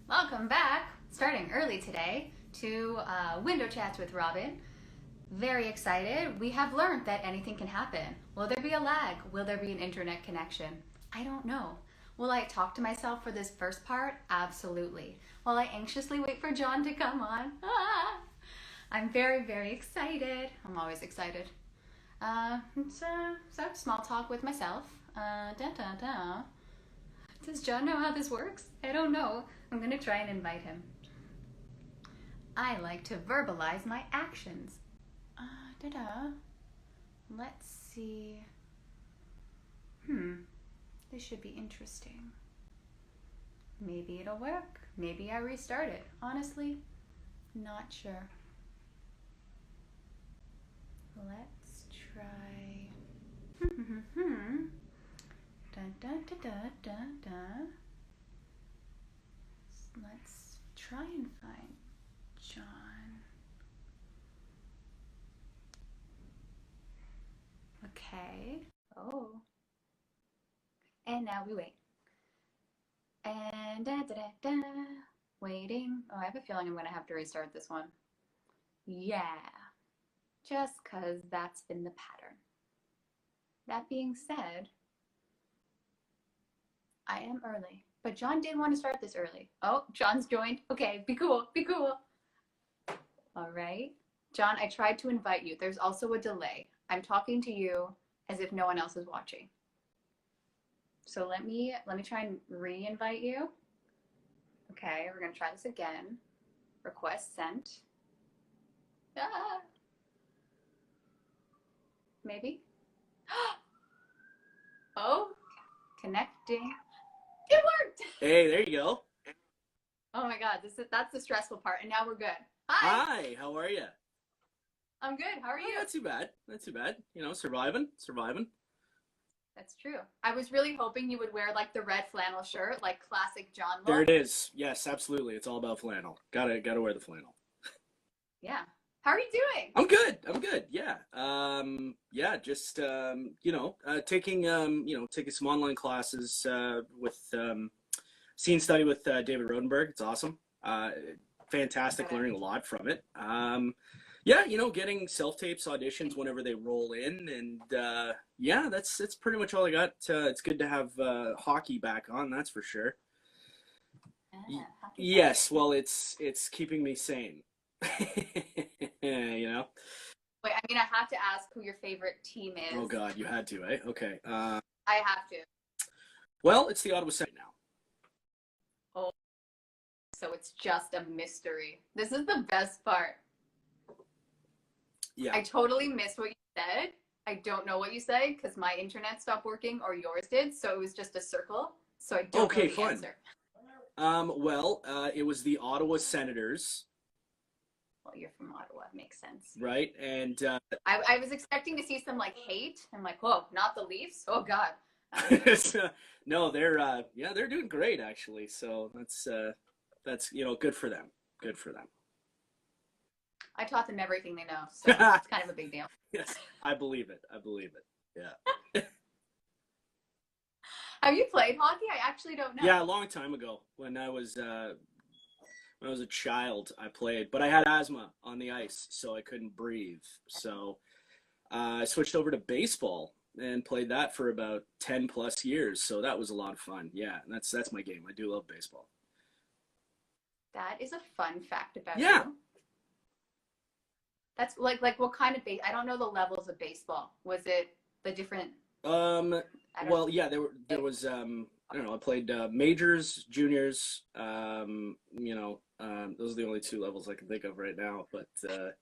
Welcome back, starting early today, to Window Chats with Robyn. Very excited. We have learned that anything can happen. Will there be a lag? Will there be an internet connection? I don't know. Will I talk to myself for this first part? Absolutely. While I anxiously wait for John to come on. I'm very, very excited. I'm always excited. It's small talk with myself. Does John know how this works? I don't know. I'm gonna try and invite him. I like to verbalize my actions. Let's see. This should be interesting. Maybe it'll work. Maybe I restart it. Honestly, not sure. Let's try. Let's try and find John. Okay. Oh. And now we wait. And waiting. Oh, I have a feeling I'm going to have to restart this one. Yeah. Just because that's been the pattern. That being said, I am early. But John did want to start this early. Oh, John's joined. Okay, be cool, be cool. All right. John, I tried to invite you. There's also a delay. I'm talking to you as if no one else is watching. So let me try and re-invite you. Okay, we're gonna try this again. Request sent. Ah. Maybe. Oh, connecting. It worked. Hey, there you go. Oh my God, that's the stressful part, and now we're good. Hi, how are you? I'm good. How are you? Not too bad. Not too bad. You know, surviving. That's true. I was really hoping you would wear like the red flannel shirt, like classic John look. There it is. Yes, absolutely. It's all about flannel. Gotta wear the flannel. Yeah. How are you doing? I'm good. Yeah. Just taking some online classes with scene study with David Rodenberg. It's awesome. Fantastic. Learning a lot from it. Getting self-tapes, auditions whenever they roll in, and that's pretty much all I got. It's good to have hockey back on, that's for sure. Yes, well, it's keeping me sane. You know. Wait, I mean, I have to ask who your favorite team is. Oh God, you had to, eh? Okay. I have to. Well, it's the Ottawa Senators now. Oh, so it's just a mystery. This is the best part. Yeah. I totally missed what you said. I don't know what you said because my internet stopped working or yours did, so it was just a circle. So I don't know the answer. It was the Ottawa Senators. Well, you're from Ottawa, makes sense. Right, and I was expecting to see some like hate. I'm like, whoa, not the Leafs? Oh God. No, they're doing great actually. So that's good for them. Good for them. I taught them everything they know, so it's kind of a big deal. Yes, I believe it. Yeah. Have you played hockey? I actually don't know. Yeah, a long time ago when I was a child, I played, but I had asthma on the ice, so I couldn't breathe. So I switched over to baseball and played that for about 10 plus years. So that was a lot of fun. Yeah, that's my game. I do love baseball. That is a fun fact about you. That's like what kind of I don't know the levels of baseball. Was it the different? There was I don't know. I played majors, juniors. Those are the only two levels I can think of right now. But there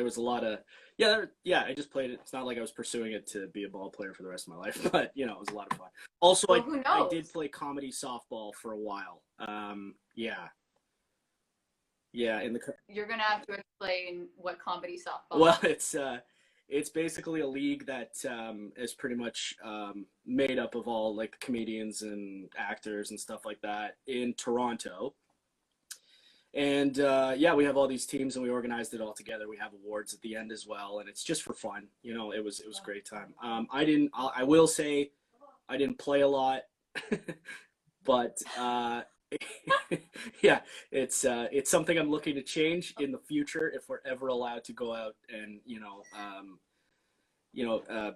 was a lot of I just played it. It's not like I was pursuing it to be a ball player for the rest of my life, but it was a lot of fun. Also, I did play comedy softball for a while. You're gonna have to explain what comedy softball. Well, it's basically a league that is pretty much made up of all like comedians and actors and stuff like that in Toronto. And we have all these teams, and we organized it all together. We have awards at the end as well, and it's just for fun. It was a great time. I will say I didn't play a lot, but Yeah, it's something I'm looking to change in the future if we're ever allowed to go out and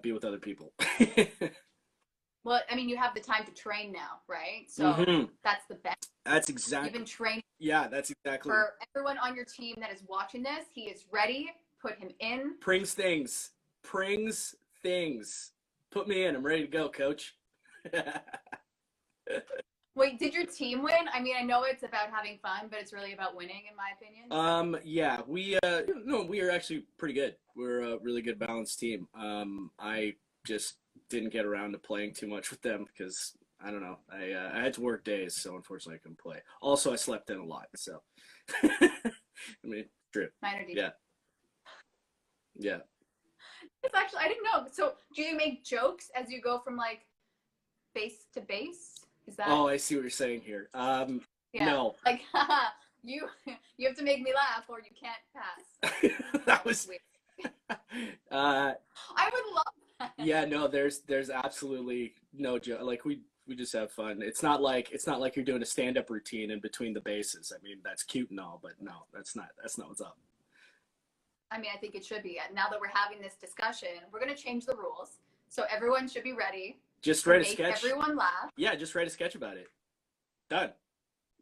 be with other people. Well, I mean, you have the time to train now, right? So Hmm. that's the best. That's You've exactly. been training. Yeah, that's exactly. For everyone on your team that is watching this, he is ready. Put him in. Prings things. Prings things. Put me in. I'm ready to go, coach. Wait, did your team win? I mean, I know it's about having fun, but it's really about winning, in my opinion. Yeah, we no, we are actually pretty good. We're a really good balanced team. I just didn't get around to playing too much with them because I don't know. I had to work days, so unfortunately I couldn't play. Also, I slept in a lot, so I mean, true. Minor detail. Yeah, yeah. It's actually, I didn't know. So do you make jokes as you go from like base to base? Is that? Oh, I see what you're saying here. Yeah. No. Like, you you have to make me laugh or you can't pass. That was Weird. uh I would love that. yeah, no, there's absolutely no joke. Like we just have fun. It's not like you're doing a stand-up routine in between the bases. I mean, that's cute and all, but no, that's not what's up. I mean, I think it should be. Now that we're having this discussion, we're going to change the rules. So everyone should be ready Just to write a make sketch. everyone laugh. Yeah, just write a sketch about it. Done.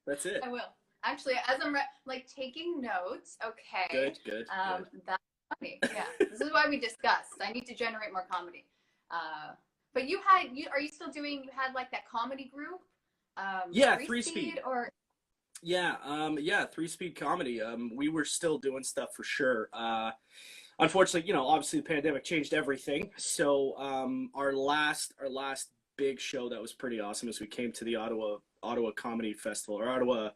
That's it. I will. Actually, as I'm like taking notes, okay. Good, good. That's funny. Yeah. This is why we discussed. I need to generate more comedy. But are you still doing, you had like that comedy group? Yeah, Three Speed or? Yeah, 3 Speed Comedy. We were still doing stuff for sure. Unfortunately, obviously the pandemic changed everything. So our last big show that was pretty awesome is we came to the Ottawa Comedy Festival, or Ottawa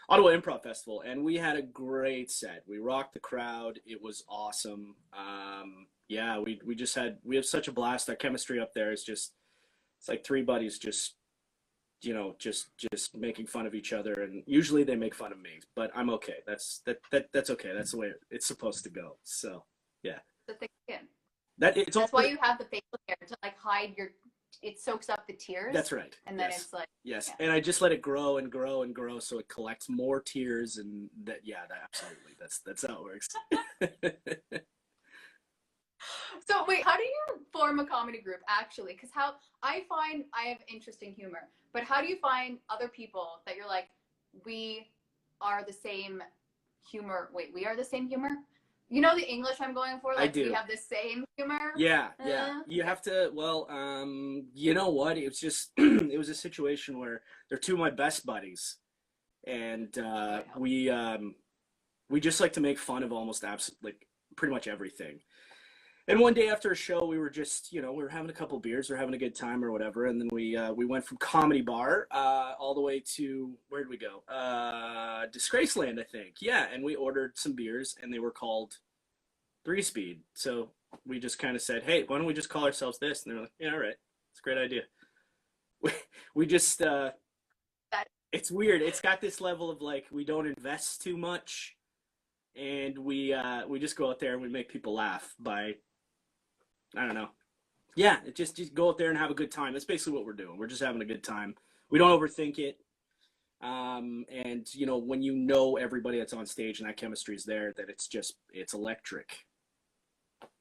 Improv Festival, and we had a great set. We rocked the crowd. It was awesome. Yeah, we have such a blast. Our chemistry up there is just, it's like three buddies just making fun of each other, and usually they make fun of me, but I'm okay. That's okay. That's the way it's supposed to go. So yeah, The thick skin. That's why you have the facial hair to like hide it soaks up the tears. That's right. And then yes. it's like. Yes, Yeah. and I just let it grow and grow and grow, so it collects more tears, and that absolutely, that's how it works. So wait, how do you form a comedy group actually? Because how I find I have interesting humor, but how do you find other people that you're like, we are the same humor? Wait, we are the same humor? You know the English I'm going for? Like, I do. We have the same humor? Yeah. You have to. Well, you know what? It was just it was a situation where they're two of my best buddies, and we just like to make fun of almost like pretty much everything. And one day after a show, we were just, we were having a couple beers, we were having a good time or whatever, and then we went from Comedy Bar all the way to, where did we go? Disgraceland, I think. Yeah, and we ordered some beers, and they were called 3 Speed. So we just kind of said, hey, why don't we just call ourselves this? And they're like, yeah, all right, it's a great idea. We just, it's weird. It's got this level of like, we don't invest too much, and we just go out there and we make people laugh by, I don't know. Yeah, just go out there and have a good time. That's basically what we're doing. We're just having a good time. We don't overthink it. And when everybody that's on stage and that chemistry is there, that it's electric.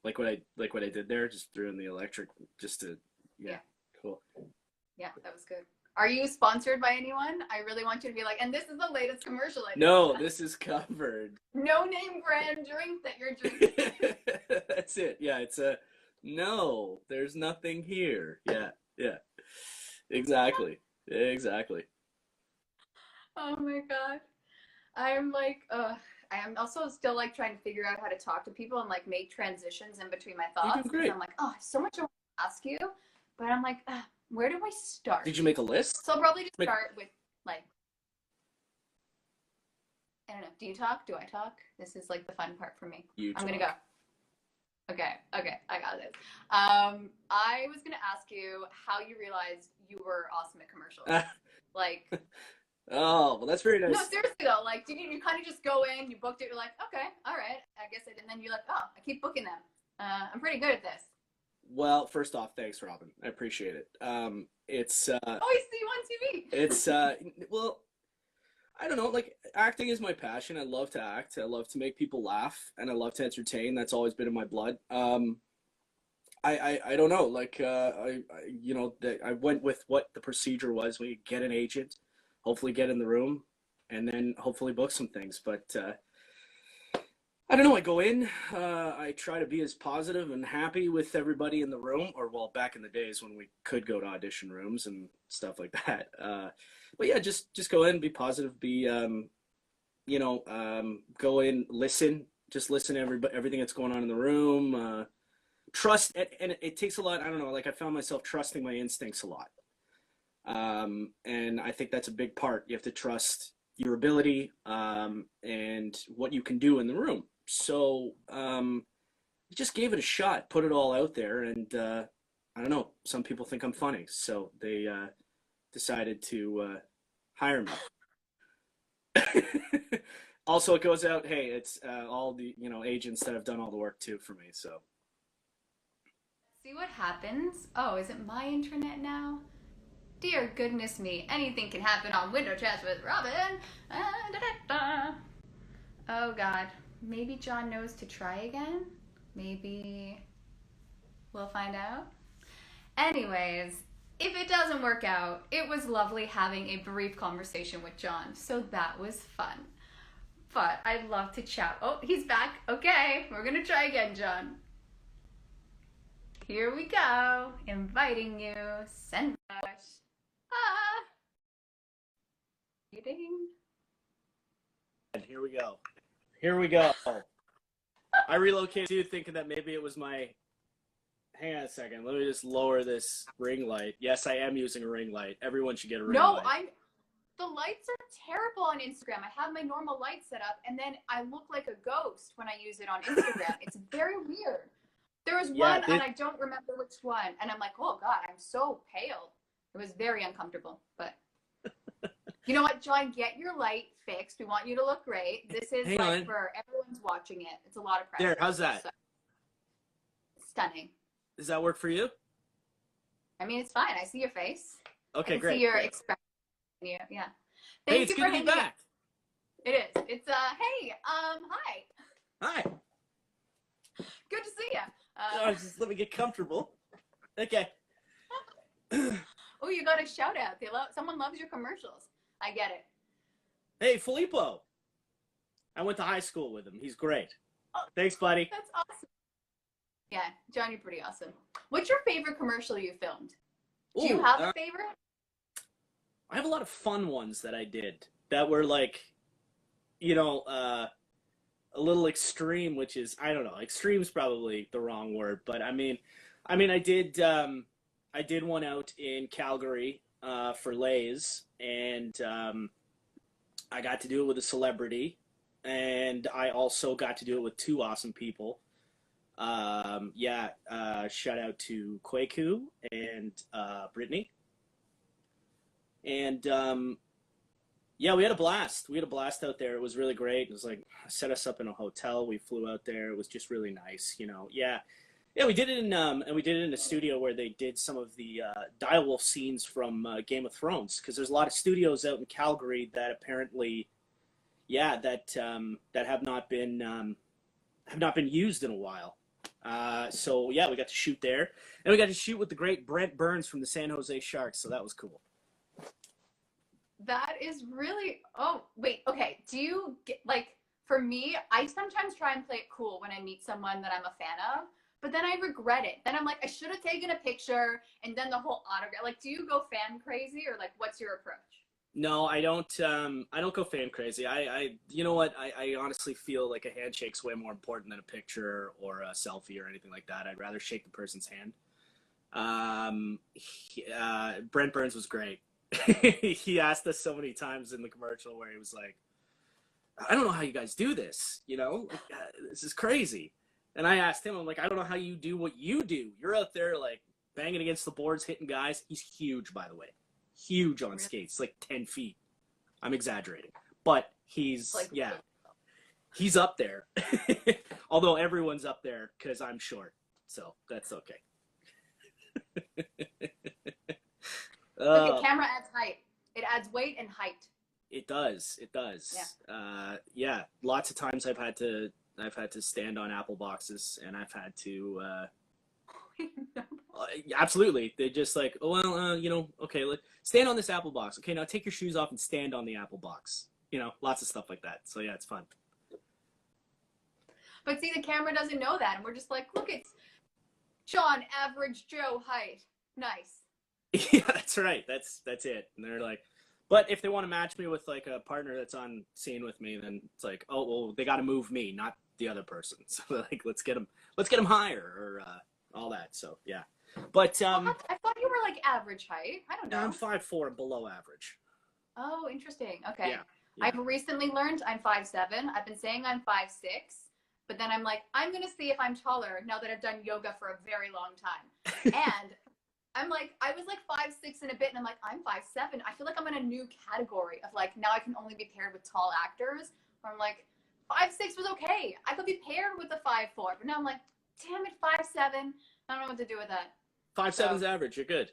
Like what I did there, just threw in the electric just to Yeah. Cool. Yeah, that was good. Are you sponsored by anyone? I really want you to be like, and this is the latest commercial. No, this is covered. No name brand drink that you're drinking. That's it. Yeah, no, there's nothing here. Yeah. Exactly. Oh my god. I'm like, I am also still like trying to figure out how to talk to people and like make transitions in between my thoughts. You're doing great. I'm like, oh, so much I want to ask you, but I'm like, where do I start? Did you make a list? So I'll probably just start with like, I don't know. Do you talk? Do I talk? This is like the fun part for me. I'm gonna go. Okay, I got this. I was gonna ask you how you realized you were awesome at commercials. Like. Oh, well, that's very nice. No, seriously though, like, did you kind of just go in, you booked it, you're like, okay, all right, I guess I did, and then you're like, oh, I keep booking them. I'm pretty good at this. Well, first off, thanks, Robyn. I appreciate it. It's oh, I see you on TV. It's well, I don't know, like acting is my passion. I love to act. I love to make people laugh, and I love to entertain. That's always been in my blood. I don't know, like you know, I went with what the procedure was. We get an agent, hopefully get in the room, and then hopefully book some things. But I don't know. I go in. I try to be as positive and happy with everybody in the room, or well, back in the days when we could go to audition rooms and stuff like that. But yeah, just go in, be positive, be you know, go in, listen, just listen to everything that's going on in the room. Trust, and it takes a lot. I don't know. Like I found myself trusting my instincts a lot, and I think that's a big part. You have to trust your ability and what you can do in the room. So just gave it a shot, put it all out there, and I don't know. Some people think I'm funny, so they decided to hire me. Also, it goes out. Hey, it's all the agents that have done all the work too for me. So See what happens? Oh, is it my internet now? Dear goodness me, anything can happen on Window Chats with Robyn. Oh God, maybe John knows to try again? Maybe we'll find out. Anyways, if it doesn't work out, it was lovely having a brief conversation with John, so that was fun. But I'd love to chat. Oh, he's back. Okay, we're gonna try again, John. Here we go. Inviting you. Send us. Ah. Waiting. and here we go. Here we go. I relocated too, thinking that maybe it was my. Hang on a second. Let me just lower this ring light. Yes, I am using a ring light. Everyone should get a ring light. The lights are terrible on Instagram. I have my normal light set up, and then I look like a ghost when I use it on Instagram. It's very weird. There was one, and I don't remember which one, and I'm like, oh God, I'm so pale. It was very uncomfortable, but you know what, John, get your light fixed. We want you to look great. This is for everyone's watching it. It's a lot of pressure. There, how's that? So, stunning. Does that work for you? I mean, it's fine. I see your face. Okay, great. I see your expression. Yeah. Thank you for being back. It is. It's hey, hi. Hi. Good to see you. Just let me get comfortable. Okay. Oh, you got a shout out. Someone loves your commercials. I get it. Hey, Filippo. I went to high school with him. He's great. Oh, thanks, buddy. That's awesome. Yeah, John, you're pretty awesome. What's your favorite commercial you filmed? Do you have a favorite? I have a lot of fun ones that I did that were like, a little extreme, which is, I don't know, extreme's probably the wrong word, but I mean, I did one out in Calgary for Lay's, and I got to do it with a celebrity, and I also got to do it with two awesome people. Shout out to Kwaku and Brittany. And we had a blast. We had a blast out there. It was really great. It was like set us up in a hotel. We flew out there. It was just really nice, Yeah, we did it in a studio where they did some of the direwolf scenes from Game of Thrones, because there's a lot of studios out in Calgary that apparently, that have not been used in a while. We got to shoot there, and we got to shoot with the great Brent Burns from the San Jose Sharks. So that was cool. That is really. Oh wait, okay. Do you get For me, I sometimes try and play it cool when I meet someone that I'm a fan of, but then I regret it. Then I'm like, I should have taken a picture, and then the whole autograph. Like, do you go fan crazy, or what's your approach? No, I don't go fan crazy. You know what? I honestly feel like a handshake's way more important than a picture or a selfie or anything like that. I'd rather shake the person's hand. Brent Burns was great. He asked us so many times in the commercial where he was like, I don't know how you guys do this, this is crazy. And I asked him, I'm like, I don't know how you do what you do. You're out there banging against the boards, hitting guys. He's huge, by the way. Huge on skates, 10 feet. I'm exaggerating. But he's he's up there. Although everyone's up there because I'm short. So that's okay. Look, a camera adds height. It adds weight and height. It does. It does. Yeah. Lots of times I've had to stand on apple boxes, and I've had to. Absolutely. They just like, oh, well, okay, stand on this apple box. Okay, now take your shoes off and stand on the apple box. Lots of stuff like that. So yeah, it's fun. But see, the camera doesn't know that, and we're just like, look, it's Sean, average Joe height. Nice. Yeah, that's right. That's it. And they're like, but if they want to match me with like a partner that's on scene with me, then it's like, oh, well, they got to move me, not the other person. So like, let's get them higher, or all that. So yeah. But I thought you were like average height. I don't know. I'm 5'4" and below average. Oh, interesting. Okay. Yeah. I've recently learned I'm 5'7". I've been saying I'm 5'6", but then I'm like, I'm gonna see if I'm taller now that I've done yoga for a very long time. And I'm like, I was like 5'6" and a bit, and I'm like, I'm 5'7". I feel like I'm in a new category of like, now I can only be paired with tall actors. Where I'm like, 5'6" was okay. I could be paired with a 5'4", but now I'm like, damn it, 5'7". I don't know what to do with that. 5'7's average. You're good.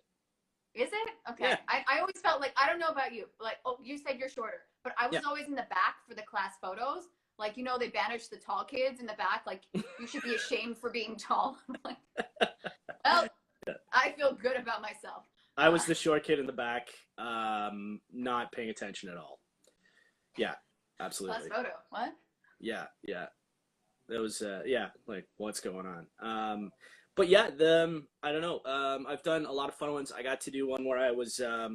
Is it? Okay. Yeah. I always felt like, I don't know about you, but like, oh, you said you're shorter, but I was always in the back for the class photos. Like, they banished the tall kids in the back. Like, you should be ashamed for being tall. I'm like, well, I feel good about myself. I was the short kid in the back, not paying attention at all. Yeah, absolutely. Class photo. What? Yeah. That was, like, what's going on? But yeah, I don't know. I've done a lot of fun ones. I got to do one where I was a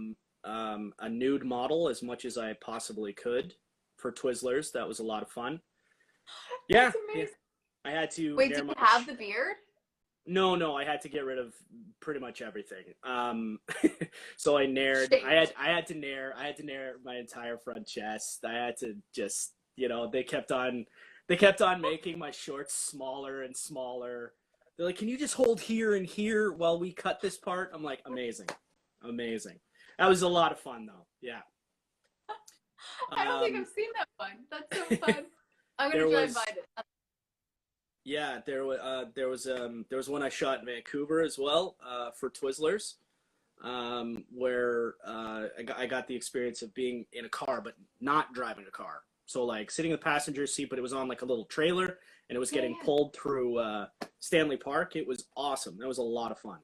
nude model as much as I possibly could for Twizzlers. That was a lot of fun. Yeah. I had to. Wait, did you have the beard? No, I had to get rid of pretty much everything. So I nared. I had to nair my entire front chest. I had to just, they kept on making my shorts smaller and smaller. They're like, can you just hold here and here while we cut this part? I'm like, amazing. That was a lot of fun though. Yeah. I don't think I've seen that one. That's so fun. I'm gonna drive by this. Yeah, there was one I shot in Vancouver as well, for Twizzlers, where I got the experience of being in a car but not driving a car. So like sitting in the passenger seat, but it was on like a little trailer, and it was getting pulled through Stanley Park. It was awesome. That was a lot of fun.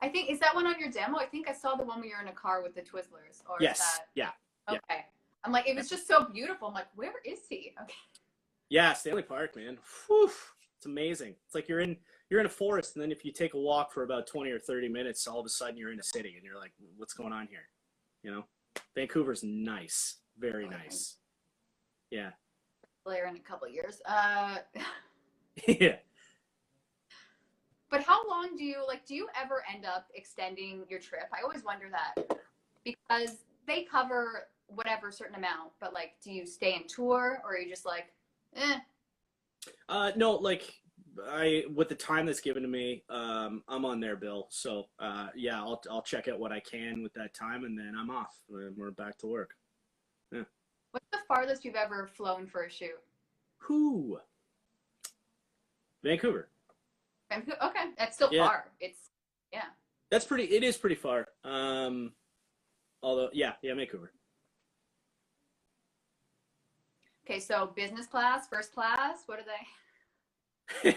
I think, is that one on your demo? I think I saw the one where you're in a car with the Twizzlers. Or yes. Is that... Yeah. Okay. Yeah. I'm like, it was just so beautiful. I'm like, where is he? Okay. Yeah, Stanley Park, man. Whew. It's amazing. It's like you're in a forest, and then if you take a walk for about 20 or 30 minutes, all of a sudden you're in a city, and you're like, what's going on here? Vancouver's nice. Very nice. Yeah. Later in a couple of years. Yeah. But how long do you ever end up extending your trip? I always wonder that, because they cover whatever certain amount, but like, do you stay in tour, or are you just like, no, like with the time that's given to me, I'm on their bill. So, yeah, I'll check out what I can with that time, and then I'm off and we're back to work. Yeah. What's the farthest you've ever flown for a shoot? Vancouver. Okay. That's still far. It is pretty far. Although, yeah, Vancouver. Okay, so business class, first class, what are they?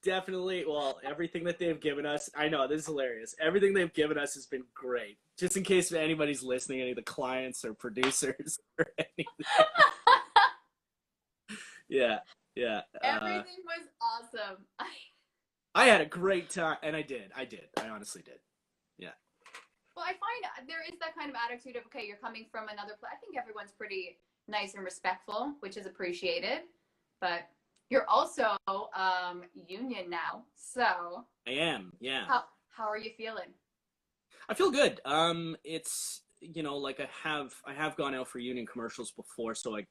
Definitely. Well, everything that they've given us, I know, this is hilarious. Everything they've given us has been great. Just in case anybody's listening, any of the clients or producers or anything. Yeah. Everything was awesome. I had a great time, and I did. I honestly did. Yeah. Well, I find there is that kind of attitude of, okay, you're coming from another place. I think everyone's pretty nice and respectful, which is appreciated. But you're also union now, so. I am, yeah. How are you feeling? I feel good. It's, like I have gone out for union commercials before, so I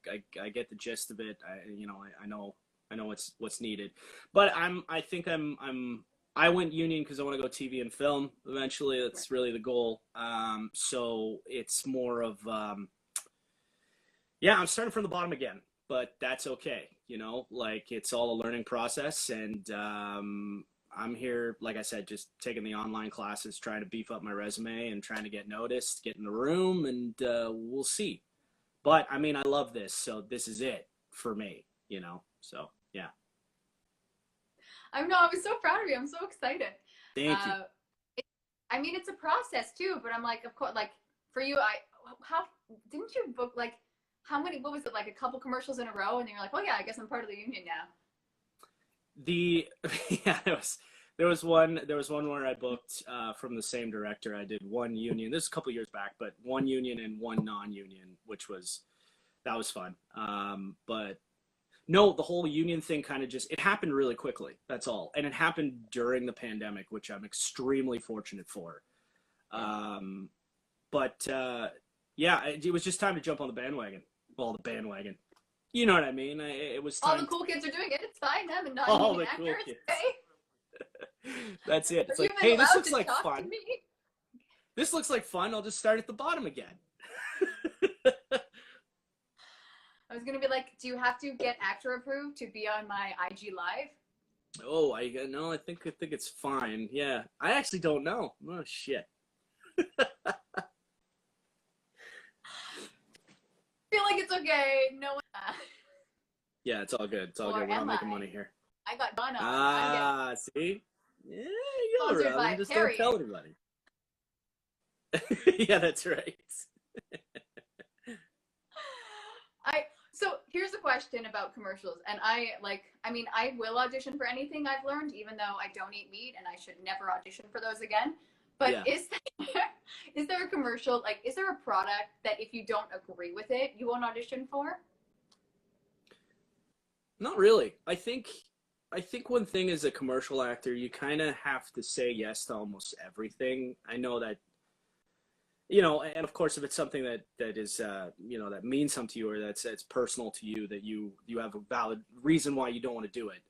get the gist of it. I know what's needed. But I went union because I want to go TV and film eventually. That's really the goal. So it's more of, I'm starting from the bottom again, but that's okay. Like it's all a learning process, and I'm here, like I said, just taking the online classes, trying to beef up my resume and trying to get noticed, get in the room, and we'll see. But I mean, I love this, so this is it for me, you know? So, yeah. I know, I was so proud of you. I'm so excited. Thank you. I mean, it's a process too, but I'm like, of course, like for you, how didn't you book like how many? What was it, like a couple commercials in a row, and then you're like, oh yeah, I guess I'm part of the union now. Yeah, there was one where I booked from the same director. I did one union. This is a couple years back, but one union and one non-union, that was fun. But no, the whole union thing kind of it happened really quickly. That's all. And it happened during the pandemic, which I'm extremely fortunate for. But yeah, it was just time to jump on the bandwagon. Well, the bandwagon. You know what I mean? It was time. All the cool kids are doing it. It's fine. I'm not all union the actor. cool It's kids. okay. That's it. It's like, hey, this looks like fun. This looks like fun. I'll just start at the bottom again. I was gonna be like, do you have to get actor approved to be on my IG live? Oh, I think it's fine. Yeah, I actually don't know. Oh shit. I feel like it's okay. No. Yeah, it's all good. It's all good. We're not making money here. I got done on. Ah, see? Yeah, you're around. Just don't tell anybody. Yeah, that's right. So here's a question about commercials, and I will audition for anything I've learned, even though I don't eat meat and I should never audition for those again. But yeah. Is there a commercial, like, is there a product that if you don't agree with it, you won't audition for? Not really. I think one thing as a commercial actor, you kind of have to say yes to almost everything. I know that, you know, and of course, if it's something that is, you know, that means something to you, or it's personal to you, that you have a valid reason why you don't want to do it,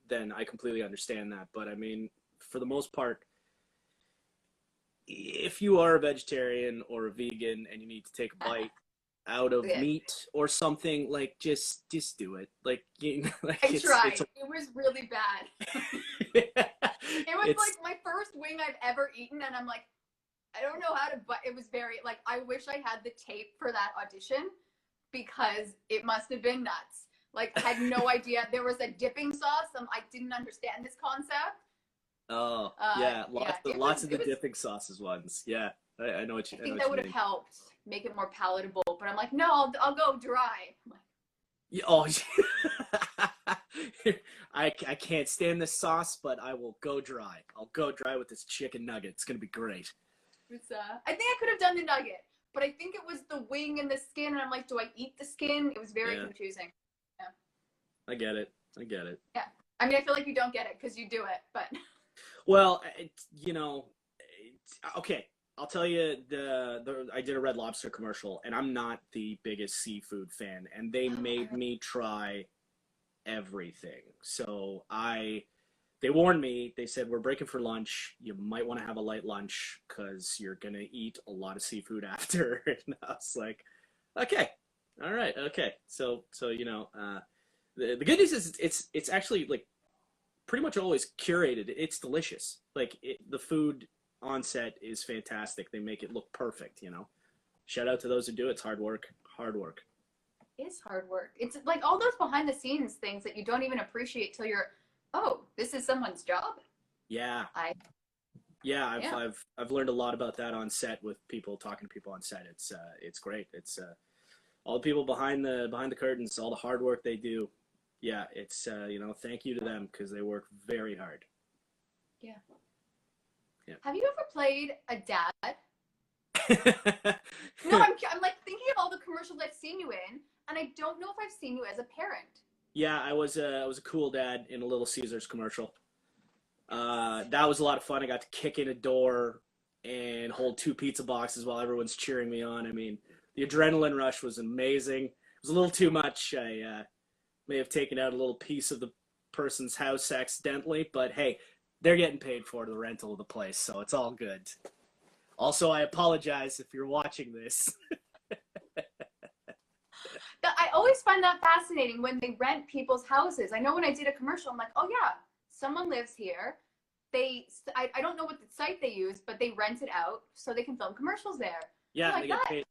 then I completely understand that. But I mean, for the most part, if you are a vegetarian or a vegan and you need to take a bite out of meat or something, like just do it. Like, you know, like I tried. It was really bad. It was like my first wing I've ever eaten, and I'm like, I don't know how to, but it was very, like, I wish I had the tape for that audition, because it must have been nuts. Like, I had no idea. There was a dipping sauce. I didn't understand this concept. Oh, yeah. Lots of the dipping sauces ones. Yeah. I know what you mean. I think that would have helped make it more palatable, but I'm like, no, I'll go dry. I'm like, yeah, oh, I can't stand this sauce, but I will go dry. I'll go dry with this chicken nugget. It's going to be great. I think I could have done the nugget, but I think it was the wing and the skin, and I'm like, do I eat the skin? It was very confusing. Yeah. I get it. Yeah. I mean, I feel like you don't get it because you do it, but. Well, you know, okay. I'll tell you, I did a Red Lobster commercial, and I'm not the biggest seafood fan, and they made me try everything. So they warned me. They said, we're breaking for lunch. You might want to have a light lunch because you're going to eat a lot of seafood after. And I was like, okay, all right, okay. So you know, the good news is it's actually, like, pretty much always curated. It's delicious. Like, the food on set is fantastic. They make it look perfect, you know. Shout out to those who do it. It's hard work. It is hard work. It's like all those behind the scenes things that you don't even appreciate till you're, oh, this is someone's job. Yeah. I've learned a lot about that on set with talking to people on set. It's great. It's all the people behind the curtains, all the hard work they do. Yeah, it's you know, thank you to them because they work very hard. Yeah. Have you ever played a dad? No, I'm like thinking of all the commercials I've seen you in, and I don't know if I've seen you as a parent. Yeah, I was a cool dad in a Little Caesars commercial. That was a lot of fun. I got to kick in a door and hold 2 pizza boxes while everyone's cheering me on. I mean, the adrenaline rush was amazing. It was a little too much. I may have taken out a little piece of the person's house accidentally, but hey, they're getting paid for the rental of the place, so it's all good. Also, I apologize if you're watching this. I always find that fascinating when they rent people's houses. I know when I did a commercial, I'm like, oh yeah, someone lives here. I don't know what the site they use, but they rent it out so they can film commercials there. Yeah, like they get that. paid.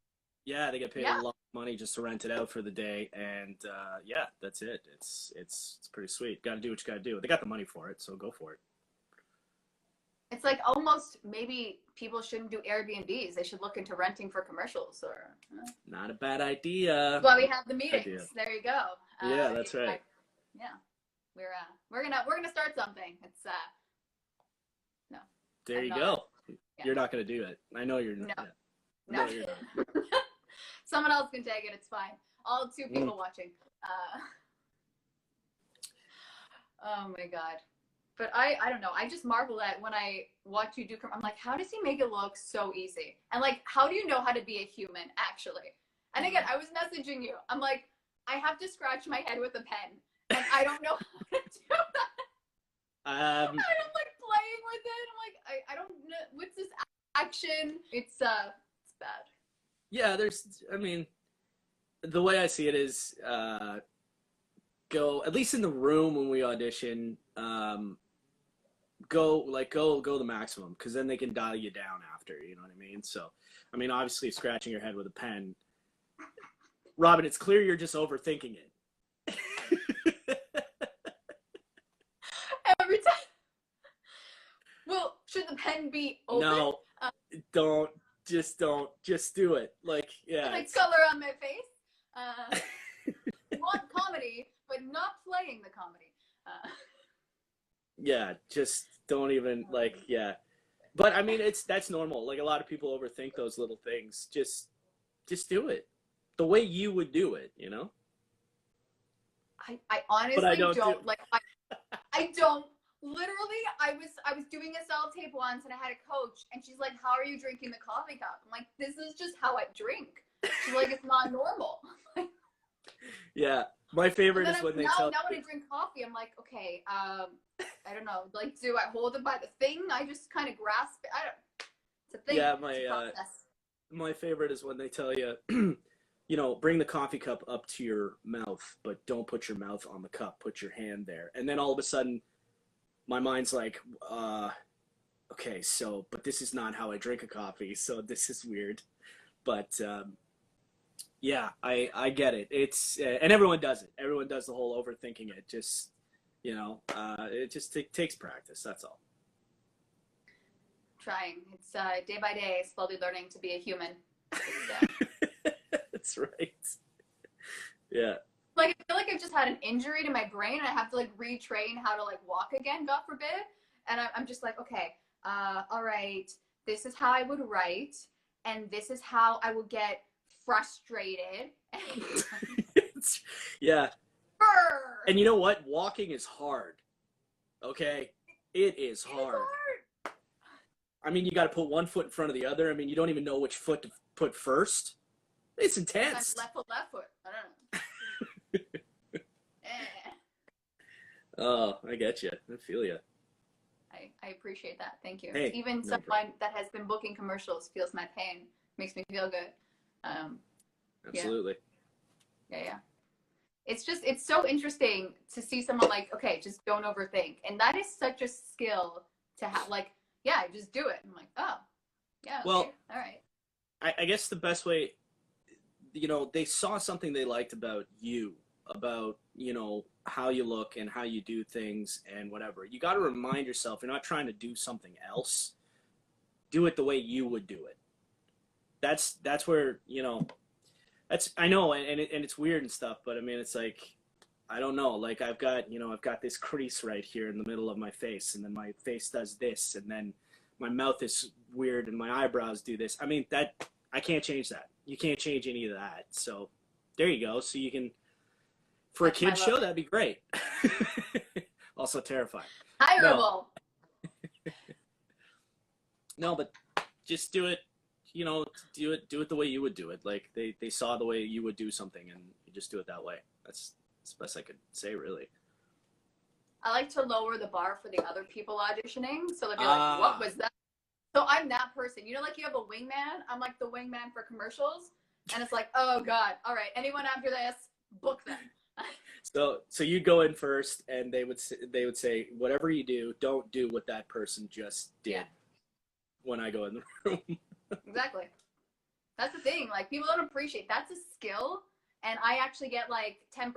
Yeah, they get paid Yeah. a lot of money just to rent it out for the day, and yeah, that's it. It's pretty sweet. Got to do what you got to do. They got the money for it, so go for it. It's like almost maybe people shouldn't do Airbnbs. They should look into renting for commercials or. Not a bad idea. Well, we have the meetings. Idea. There you go. Yeah, that's right. Yeah, we're gonna start something. It's no. There I'm you not. go. Yeah. You're not gonna do it. I know you're not. No. No, you're not. Someone else can take it. It's fine. All 2 people watching. Oh my god. But I don't know. I just marvel at when I watch you do. I'm like, how does he make it look so easy? And like, how do you know how to be a human actually? And again, I was messaging you. I'm like, I have to scratch my head with a pen, and I don't know how to do that. I'm like playing with it. I'm like, I don't know what's this action. It's bad. Yeah, I mean, the way I see it is, go, at least in the room when we audition, go the maximum, because then they can dial you down after, you know what I mean? So, I mean, obviously scratching your head with a pen, Robyn, it's clear you're just overthinking it. Every time. Well, should the pen be open? No, don't do it. Like, yeah. Like color on my face. Want comedy, but not playing the comedy. Yeah, just don't even, like, yeah. But I mean, that's normal. Like, a lot of people overthink those little things. Just do it the way you would do it, you know? I honestly I don't like I don't. Literally, I was doing a self-tape once, and I had a coach, and she's like, how are you drinking the coffee cup? I'm like, this is just how I drink. She's like, it's not normal. Yeah, my favorite is when they tell. Now when I drink coffee, I'm like, okay, I don't know. Like, do I hold it by the thing? I just kind of grasp it. I don't. It's a thing. Yeah, my favorite is when they tell you, you know, bring the coffee cup up to your mouth, but don't put your mouth on the cup. Put your hand there, and then all of a sudden, my mind's like, okay, so, but this is not how I drink a coffee, so this is weird. But yeah, I get it. It's and everyone does it. Everyone does the whole overthinking it. Just, you know, it just takes practice. That's all. Trying. It's day by day, slowly learning to be a human. That's right. Yeah. Like, I feel like I've just had an injury to my brain, and I have to like retrain how to like walk again, God forbid. And I'm just like, okay, all right, this is how I would write, and this is how I would get frustrated. Yeah. And you know what? Walking is hard. Okay? It is hard. I mean, you got to put one foot in front of the other. I mean, you don't even know which foot to put first. It's intense. Left foot. I don't know. Oh, I get you. I feel you. I appreciate that. Thank you. Hey, Even someone that has been booking commercials feels my pain. Makes me feel good. Absolutely. Yeah. It's so interesting to see someone like, okay, just don't overthink. And that is such a skill to have. Like, yeah, just do it. I'm like, oh, yeah. Well, okay, all right. I guess the best way, you know, they saw something they liked about you, about, you know, how you look and how you do things and whatever. You got to remind yourself you're not trying to do something else. Do it the way you would do it. That's where, you know, I know, and it's weird and stuff, but I mean, it's like, I don't know, like I've got this crease right here in the middle of my face, and then my face does this, and then my mouth is weird, and my eyebrows do this. I mean, that, I can't change that. You can't change any of that. So there you go. So you can, for a kid show, that'd be great. Also terrifying. Hireable. No, but just do it, you know, do it the way you would do it. Like they saw the way you would do something, and you just do it that way. That's the best I could say, really. I like to lower the bar for the other people auditioning. So they'll be like, what was that? So I'm that person. You know, like you have a wingman? I'm like the wingman for commercials. And it's like, oh God, all right, anyone after this, book them. So you'd go in first, and they would say, whatever you do, don't do what that person just did. Yeah. When I go in the room. Exactly. That's the thing. Like, people don't appreciate that's a skill, and I actually get like 10%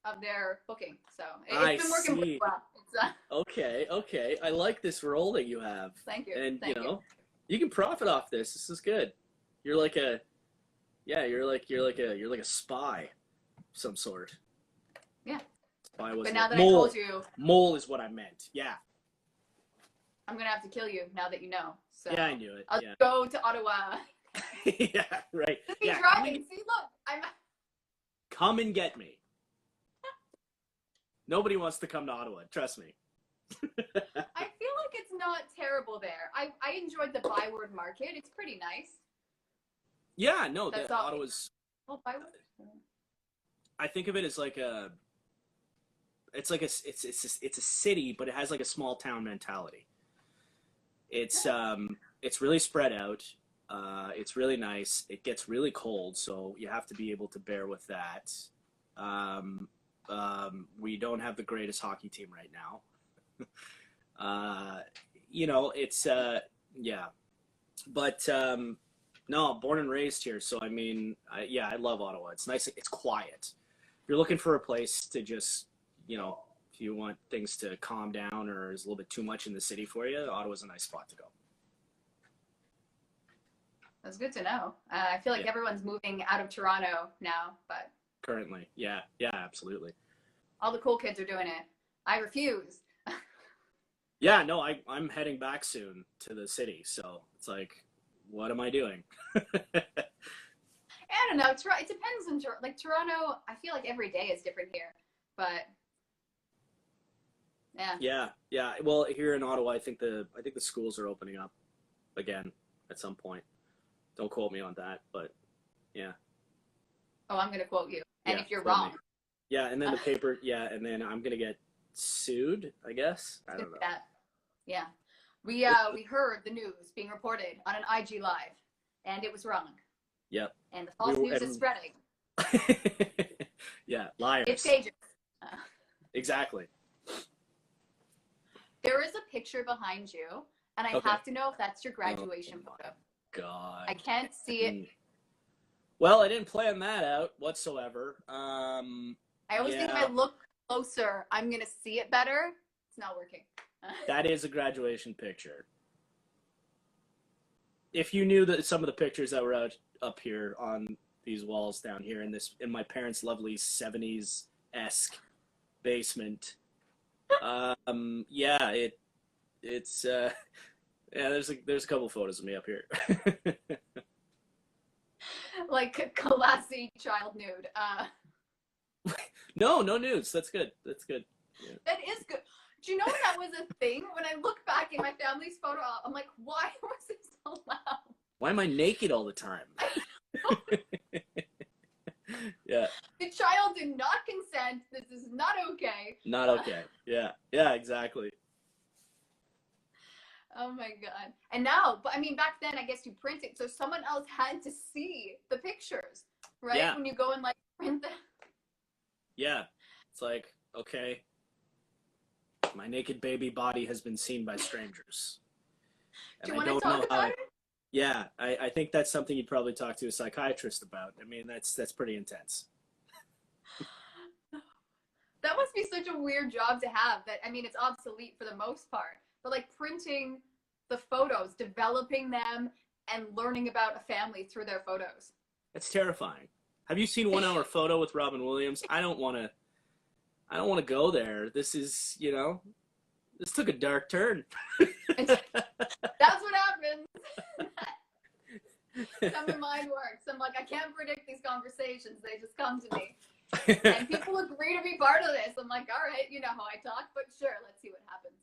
of their booking. So it's been working pretty well. Okay. I like this role that you have. Thank you. And Thank you. you can profit off this. This is good. You're like a you're like a spy of some sort. Yeah. Spy was But now that mole. I told you, Mole is what I meant. Yeah. I'm gonna have to kill you now that you know. So Yeah, I knew it. I'll Yeah. go to Ottawa. Yeah, right. Just be Yeah, driving. See, look, I'm. come and get me. Nobody wants to come to Ottawa. Trust me. I feel like it's not terrible there. I enjoyed the Byward Market. It's pretty nice. Yeah, no, That's all. Ottawa's. Oh, Byward. I think of it as like a. It's like it's a city, but it has like a small town mentality. It's really spread out. It's really nice. It gets really cold, so you have to be able to bear with that. We don't have the greatest hockey team right now. It's yeah, but no, born and raised here, so I mean, I love Ottawa. It's nice. It's quiet. If you're looking for a place to just, if you want things to calm down or is a little bit too much in the city for you, Ottawa's a nice spot to go. That's good to know. I feel like everyone's moving out of Toronto now, but currently, yeah, absolutely. All the cool kids are doing it. I refuse. Yeah, no, I'm heading back soon to the city, so it's like, what am I doing? I don't know. It depends on like Toronto. I feel like every day is different here, but yeah. Yeah. Well, here in Ottawa, I think the schools are opening up again at some point. Don't quote me on that, but yeah. Oh, I'm gonna quote you, and if you're quote wrong. me. Yeah, and then the paper. Yeah, and then I'm gonna get sued, I guess. I don't know. Yeah, we heard the news being reported on an IG live, and it was wrong. Yep. And the false news is spreading. Yeah, liars. It's contagious. Exactly. There is a picture behind you, and I have to know if that's your graduation photo. God. I can't see it. Well, I didn't plan that out whatsoever. I always think if I look closer, I'm gonna see it better. It's not working. That is a graduation picture. If you knew that some of the pictures that were up here on these walls down here in my parents' lovely 70s-esque basement, there's a couple photos of me up here. Like classy child nude. No nudes. That's good. Yeah. That is good. Do you know when that was a thing? When I look back in my family's photo, I'm like, why was it so loud? Why am I naked all the time? Yeah. The child did not consent. This is not okay. Not okay. Yeah, exactly. Oh my God. And now, but I mean, back then, I guess you print it, so someone else had to see the pictures, right? Yeah. When you go and like print them. Yeah. It's like, okay, my naked baby body has been seen by strangers. And do you want to talk about it? Yeah, I think that's something you'd probably talk to a psychiatrist about. I mean, that's pretty intense. That must be such a weird job to have. That, I mean, it's obsolete for the most part. But like printing the photos, developing them, and learning about a family through their photos. It's terrifying. Have you seen 1 Hour Photo with Robin Williams? I don't want to go there. This is, this took a dark turn. That's what happens. That's how my mind works. I'm like, I can't predict these conversations. They just come to me. And people agree to be part of this. I'm like, all right, you know how I talk, but sure, let's see what happens.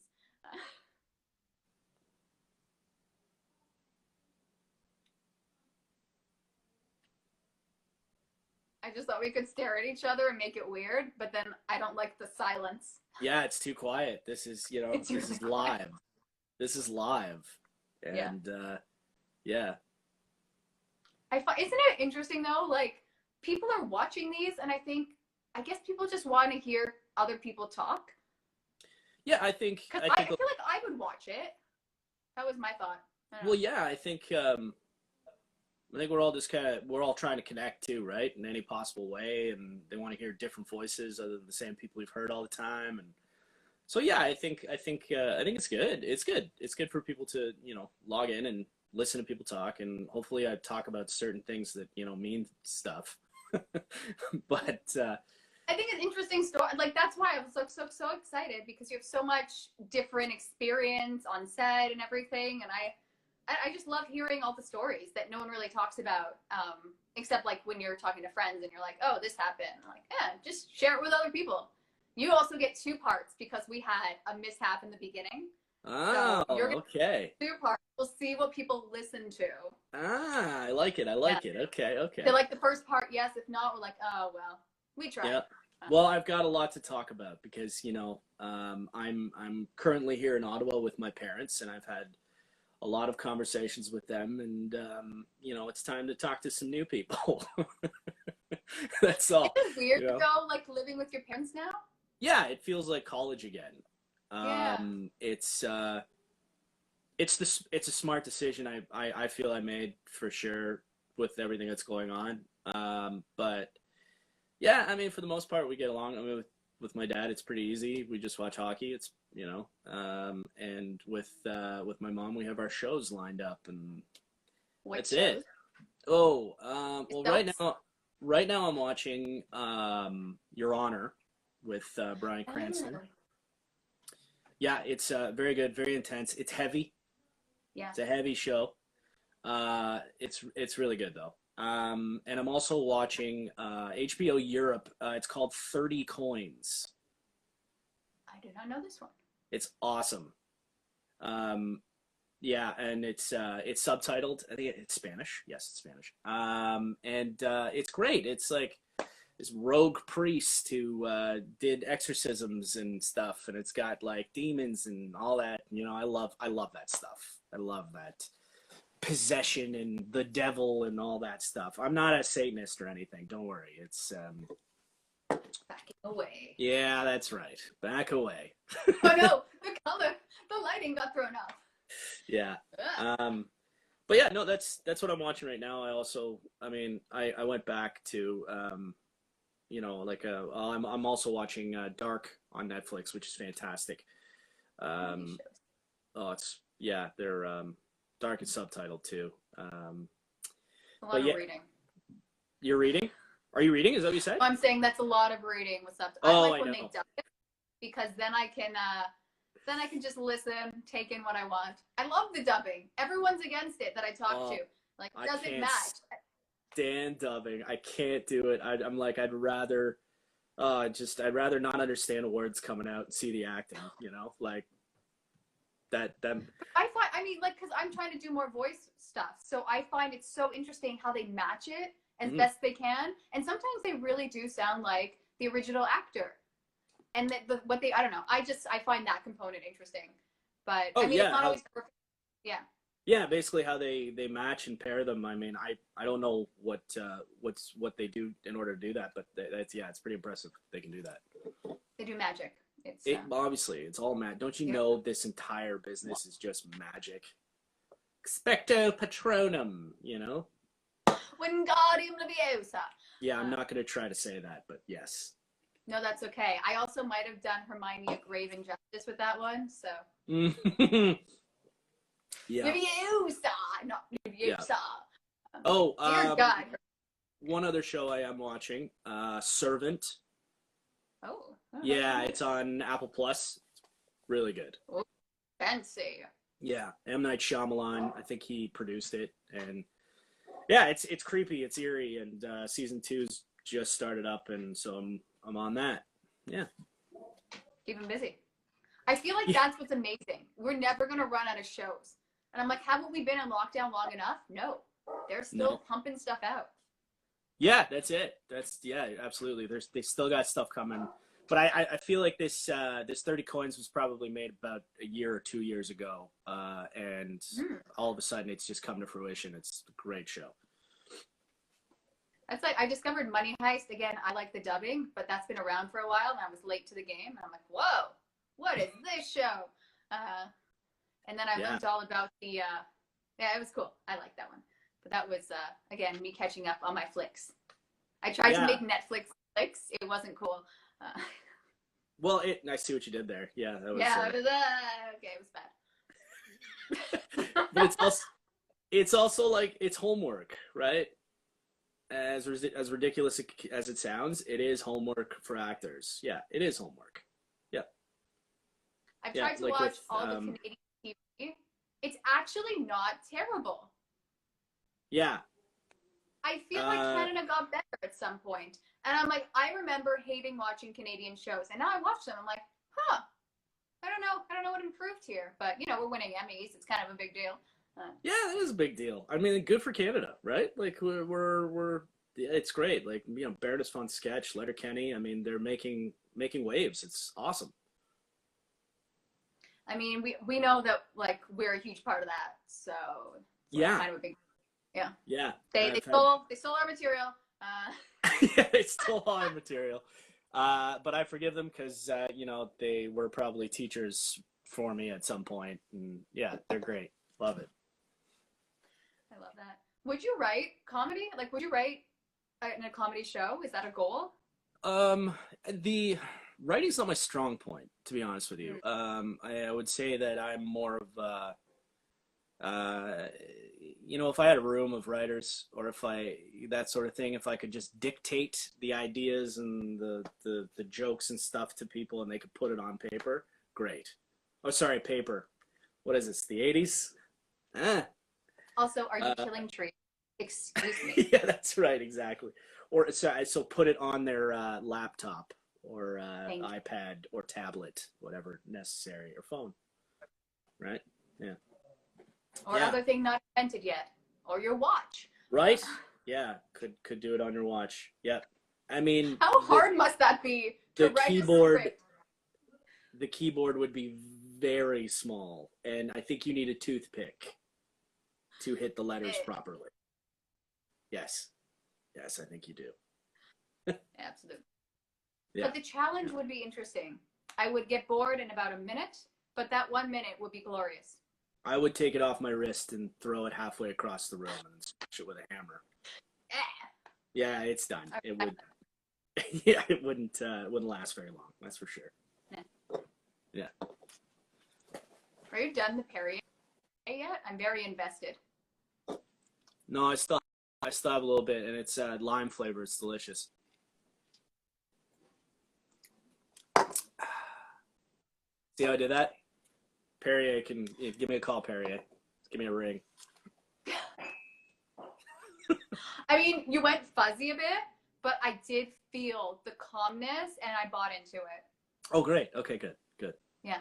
I just thought we could stare at each other and make it weird, but then I don't like the silence. Yeah, it's too quiet. This is, this is live. This is live. And, yeah. Isn't it interesting though? Like, people are watching these, and I think I guess people just want to hear other people talk. Yeah, I think Because I feel like I would watch it. That was my thought. well, yeah, I think we're all trying to connect too, right? In any possible way, and they want to hear different voices other than the same people we've heard all the time, and so yeah, I think it's good. It's good. It's good for people to log in and listen to people talk, and hopefully I talk about certain things that mean stuff. But I think it's interesting story. Like that's why I was so excited because you have so much different experience on set and everything, and I just love hearing all the stories that no one really talks about, except like when you're talking to friends and you're like, oh, this happened. I'm like, yeah, just share it with other people. You also get 2 parts because we had a mishap in the beginning. oh, So you're gonna okay. 2 parts. We'll see what people listen to. Ah, I like it. I like it. Okay, okay. So like the first part, yes. If not, we're like, oh well, we tried. Yeah. Well, I've got a lot to talk about because I'm currently here in Ottawa with my parents, and I've had a lot of conversations with them, and it's time to talk to some new people. That's all. Is it weird to go like living with your parents now? Yeah, it feels like college again. Yeah. It's a smart decision I feel I made for sure with everything that's going on. But yeah, I mean, for the most part, we get along. I mean, with my dad, it's pretty easy. We just watch hockey. It's and with my mom, we have our shows lined up, and What that's shows? it. Oh, well, Soaps? right now I'm watching Your Honor with Bryan Cranston. Oh. Yeah, it's very good, very intense. It's heavy. Yeah. It's a heavy show. It's really good though. And I'm also watching HBO Europe. It's called 30 Coins. I do not know this one. It's awesome. Yeah, and it's subtitled. I think it's Spanish. Yes, it's Spanish. And it's great. It's like this rogue priest who did exorcisms and stuff, and it's got like demons and all that. I love that stuff. I love that possession and the devil and all that stuff. I'm not a Satanist or anything. Don't worry. It's Backing away. yeah, that's right. Back away. Oh no, the color, the lighting got thrown off. Yeah. Ugh. But yeah, no, that's what I'm watching right now. I went back to I'm also watching Dark on Netflix, which is fantastic. They're Dark is subtitled too. A lot of reading. You're reading? Are you reading? Is that what you said? I'm saying that's a lot of reading with subtitles. Oh, I like I when know. they dub it because then I can just listen, take in what I want. I love the dubbing. Everyone's against it that I talk to. Like, does it match? Stand dubbing. I can't do it. I'm like, I'd rather not understand the words coming out and see the acting. Like that. Because I'm trying to do more voice stuff, so I find it so interesting how they match it as best they can, and sometimes they really do sound like the original actor. And I don't know. I find that component interesting, but it's not always perfect. Yeah. Yeah, basically how they match and pair them. I mean, I don't know what they do in order to do that, but it's pretty impressive. They can do that. They do magic. Obviously it's all magic. Don't you know this entire business is just magic? Expecto Patronum, Wingardium Leviosa. Yeah, I'm not going to try to say that, but yes. No, that's okay. I also might have done Hermione a grave injustice with that one, so. Yeah. Leviosa, not Leviosa. Yeah. Oh, dear God. One other show I am watching, Servant. Oh. Yeah, it's on Apple Plus. It's really good. Oh, fancy. Yeah, M. Night Shyamalan. I think he produced it, and yeah, it's creepy, it's eerie, and season 2's just started up, and so I'm on that. Yeah. Keep him busy. I feel like that's what's amazing. We're never gonna run out of shows, and I'm like, haven't we been in lockdown long enough? No, they're still pumping stuff out. Yeah, that's it. Absolutely. They still got stuff coming. But I feel like this 30 Coins was probably made about a year or 2 years ago, and all of a sudden it's just come to fruition. It's a great show. That's like I discovered Money Heist again. I like the dubbing, but that's been around for a while, and I was late to the game. And I'm like, whoa, what is this show? And then I learned all about the. Yeah, it was cool. I like that one. But that was again me catching up on my flicks. I tried to make Netflix flicks. It wasn't cool. Well, I see what you did there. Yeah, that was. Yeah, it was okay. It was bad. But it's also like it's homework, right? As ridiculous as it sounds, it is homework for actors. Yeah, it is homework. Yeah. I've tried to watch all the Canadian TV. It's actually not terrible. Yeah. I feel like Canada got better at some point. And I'm like, I remember hating watching Canadian shows. And now I watch them. I'm like, huh. I don't know what improved here. But, you know, we're winning Emmys. It's kind of a big deal. Yeah, it is a big deal. I mean, good for Canada, right? Like, we're it's great. Like, you know, Baird is fun sketch, Letterkenny. I mean, they're making waves. It's awesome. I mean, we know that, like, we're a huge part of that. So, yeah. Kind of a big, yeah. Yeah. They stole our material. Yeah, they stole our material. But I forgive them because, you know, they were probably teachers for me at some point. And yeah, they're great. Love it. I love that. Would you write comedy? Like, would you write in a comedy show? Is that a goal? The writing's not my strong point, to be honest with you. I would say that I'm more of you know, if I had a room of writers or that sort of thing, if I could just dictate the ideas and the jokes and stuff to people and they could put it on paper, great. Oh, sorry, paper. What is this, the 80s? Also, are you killing trees? Excuse me. Yeah, that's right, exactly. Or so put it on their laptop or iPad or tablet, whatever necessary, or phone. Right? Yeah. Or other thing not invented yet. Or your watch. Right? Yeah, could do it on your watch. Yep. I mean, how hard must that be to write a script? The keyboard would be very small, and I think you need a toothpick to hit the letters properly. Yes, I think you do. Absolutely. Yeah. But the challenge would be interesting. I would get bored in about a minute, but that 1 minute would be glorious. I would take it off my wrist and throw it halfway across the room and smash it with a hammer. Yeah, it's done. It would. Yeah, it wouldn't last very long. That's for sure. Yeah. Are you done the Perrier yet? I'm very invested. No, I still have a little bit, and it's lime flavor. It's delicious. See how I did that? Perrier can give me a call, Perrier. Give me a ring. I mean, you went fuzzy a bit, but I did feel the calmness, and I bought into it. Oh, great. Okay, good. Yeah.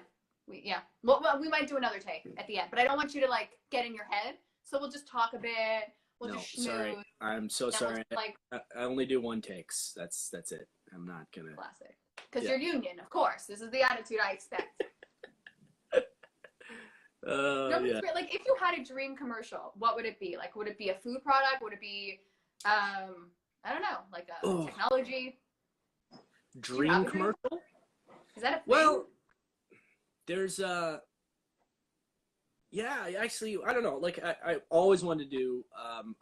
Well, we might do another take at the end, but I don't want you to like get in your head. So we'll just talk a bit. We'll just schmooze. Sorry. I'm so sorry. We'll just, like, I only do one takes. That's it. I'm not gonna. Classic. Because you're union, of course. This is the attitude I expect. Like, if you had a dream commercial, what would it be? Like, would it be a food product? Would it be, I don't know, like a technology? Dream commercial? Is that a thing? Well, there's yeah, actually, I don't know. Like, I always wanted to do,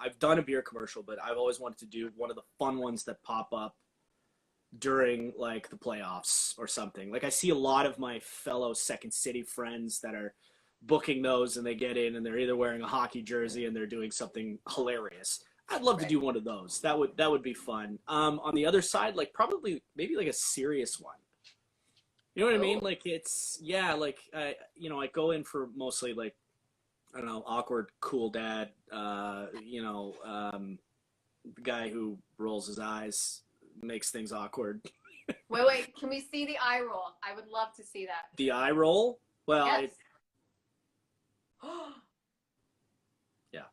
I've done a beer commercial, but I've always wanted to do one of the fun ones that pop up during, like, the playoffs or something. Like, I see a lot of my fellow Second City friends that are booking those, and they get in, and they're either wearing a hockey jersey, and they're doing something hilarious. I'd love to do one of those. That would be fun. On the other side, like, probably, maybe, like, a serious one. You know what I mean? Like, it's, like, I go in for mostly, like, I don't know, awkward, cool dad, the guy who rolls his eyes, makes things awkward. Wait, can we see the eye roll? I would love to see that. The eye roll? Well, yes. Yeah.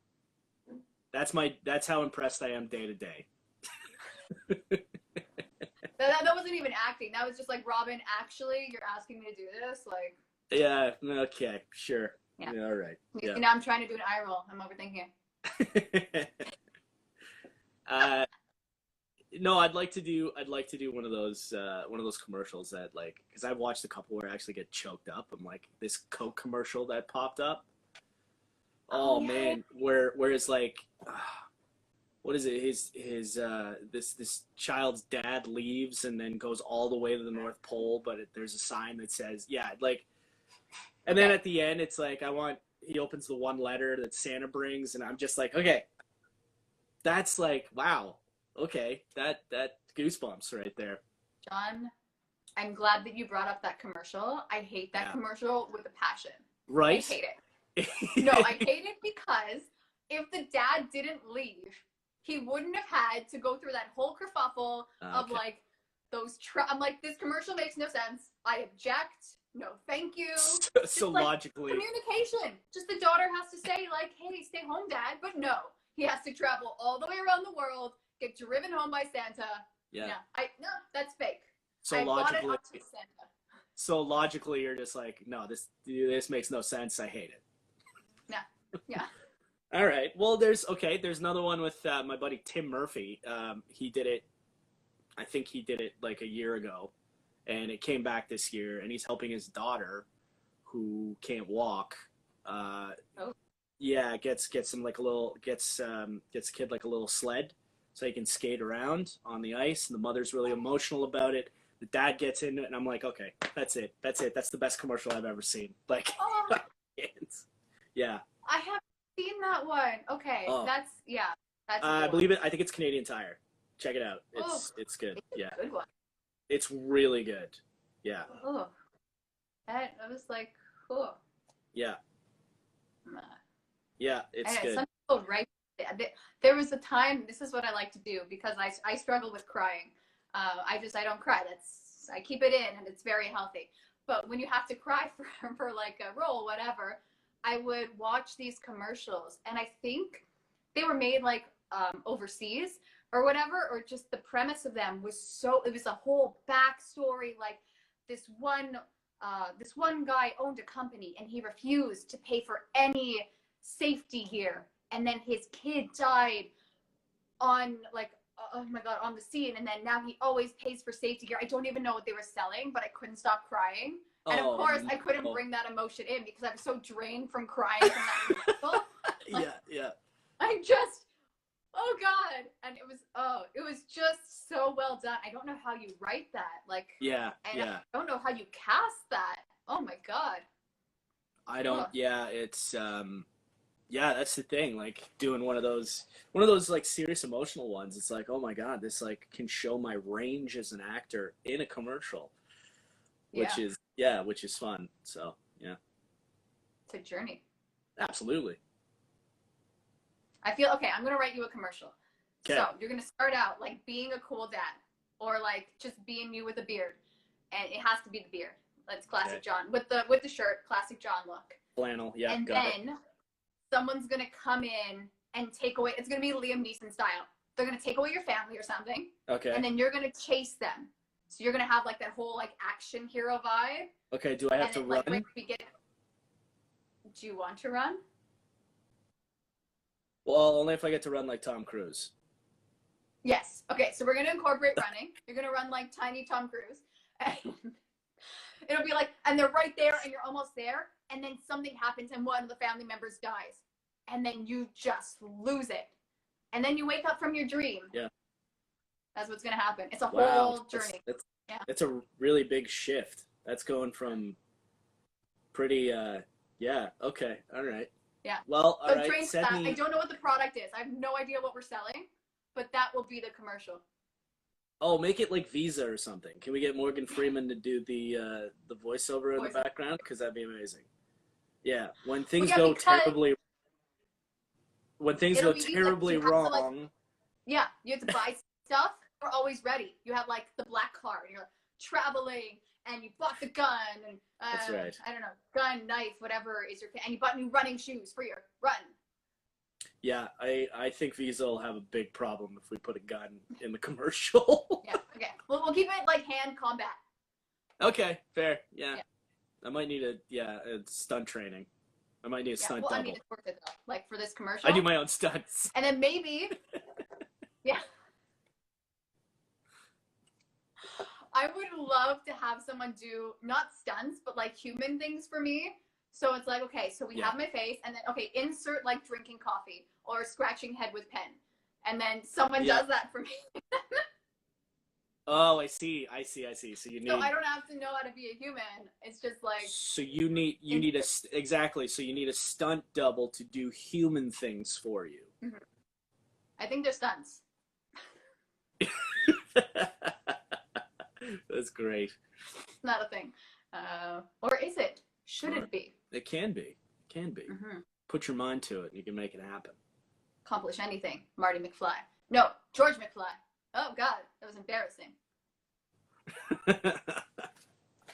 That's how impressed I am day to day. That wasn't even acting. That was just like, Robyn, actually, you're asking me to do this? Like. Yeah, okay, sure. Yeah. All right. Yeah. Now I'm trying to do an eye roll. I'm overthinking it. No, I'd like to do one of those commercials that, like, because I've watched a couple where I actually get choked up. I'm like, this Coke commercial that popped up. Oh, yeah. man, where it's like, what is it? This child's dad leaves and then goes all the way to the North Pole, but there's a sign that says, yeah, like, and then at the end it's like, he opens the one letter that Santa brings, and I'm just like, okay, that's like, wow, okay, that goosebumps right there. John, I'm glad that you brought up that commercial. I hate that commercial with a passion. Right? I hate it. No, I hate it because if the dad didn't leave, he wouldn't have had to go through that whole kerfuffle of like those. I'm like, this commercial makes no sense. I object. No, thank you. So like, logically, communication. Just the daughter has to say like, "Hey, stay home, Dad." But no, he has to travel all the way around the world, get driven home by Santa. Yeah. No, that's fake. So logically, you're just like, no, this makes no sense. I hate it. Yeah. All right. Well, there's another one with my buddy Tim Murphy. He did it. I think he did it like a year ago, and it came back this year. And he's helping his daughter, who can't walk. Yeah, gets a kid like a little sled, so he can skate around on the ice. And the mother's really emotional about it. The dad gets into it, and I'm like, okay, that's it. That's the best commercial I've ever seen. Like, yeah. I haven't seen that one. Okay, that's I believe it. I think it's Canadian Tire. Check it out. It's good. It's a good one. It's really good. Yeah. Oh, I was like, cool. Yeah. Yeah, it's good. Some people write. There was a time. This is what I like to do because I struggle with crying. I don't cry. I keep it in, and it's very healthy. But when you have to cry for like a role, whatever, I would watch these commercials, and I think they were made like overseas or whatever, or just the premise of them was it was a whole backstory. Like this one guy owned a company, and he refused to pay for any safety gear, and then his kid died on like, oh my God, on the scene, and then now he always pays for safety gear. I don't even know what they were selling, but I couldn't stop crying. And of course, I couldn't bring that emotion in because I was so drained from crying from that commercial. Like, yeah. I just, oh God. And it was just so well done. I don't know how you write that. Like, I don't know how you cast that. Oh my God. I don't, it's, that's the thing. Like doing one of those like serious emotional ones. It's like, oh my God, this like can show my range as an actor in a commercial, which is fun. So, yeah. It's a journey. Absolutely. I feel, okay, I'm going to write you a commercial. Okay. So you're going to start out like being a cool dad or like just being you with a beard. And it has to be the beard. That's classic John. With the shirt, classic John look. Flannel, yeah. And then someone's going to come in and take away, it's going to be Liam Neeson style. They're going to take away your family or something. Okay. And then you're going to chase them. So you're going to have like that whole like action hero vibe. Okay, do I have to run? Do you want to run? Well, only if I get to run like Tom Cruise. Yes. Okay, so we're going to incorporate running. You're going to run like tiny Tom Cruise. And it'll be like, and they're right there and you're almost there. And then something happens and one of the family members dies. And then you just lose it. And then you wake up from your dream. Yeah. That's what's going to happen. It's a whole journey. It's a really big shift. That's going from pretty, okay, all right. Yeah. Well, all right. I don't know what the product is. I have no idea what we're selling, but that will be the commercial. Oh, make it like Visa or something. Can we get Morgan Freeman to do the voiceover in the background? Because that'd be amazing. Yeah, when things go terribly wrong. You have to buy stuff. You're always ready. You have like the black card. You're traveling, and you bought the gun, and that's right. I don't know, gun, knife, whatever is and you bought new running shoes for your run. Yeah, I think Visa will have a big problem if we put a gun in the commercial. Yeah, okay. We'll keep it like hand combat. Okay, fair. Yeah. I might need a stunt training. I might need a stunt double. I need to work it though. Like for this commercial. I do my own stunts. And then maybe, yeah. I would love to have someone do not stunts, but like human things for me. So it's like, okay, so we have my face, and then okay, insert like drinking coffee or scratching head with pen, and then someone does that for me. Oh, I see. So you need. So I don't have to know how to be a human. It's just like. So you need exactly. So you need a stunt double to do human things for you. Mm-hmm. I think they're stunts. That's great. It's not a thing, or is it? Should it be? It can be. Mm-hmm. Put your mind to it, and you can make it happen. Accomplish anything, Marty McFly. No, George McFly. Oh God, that was embarrassing.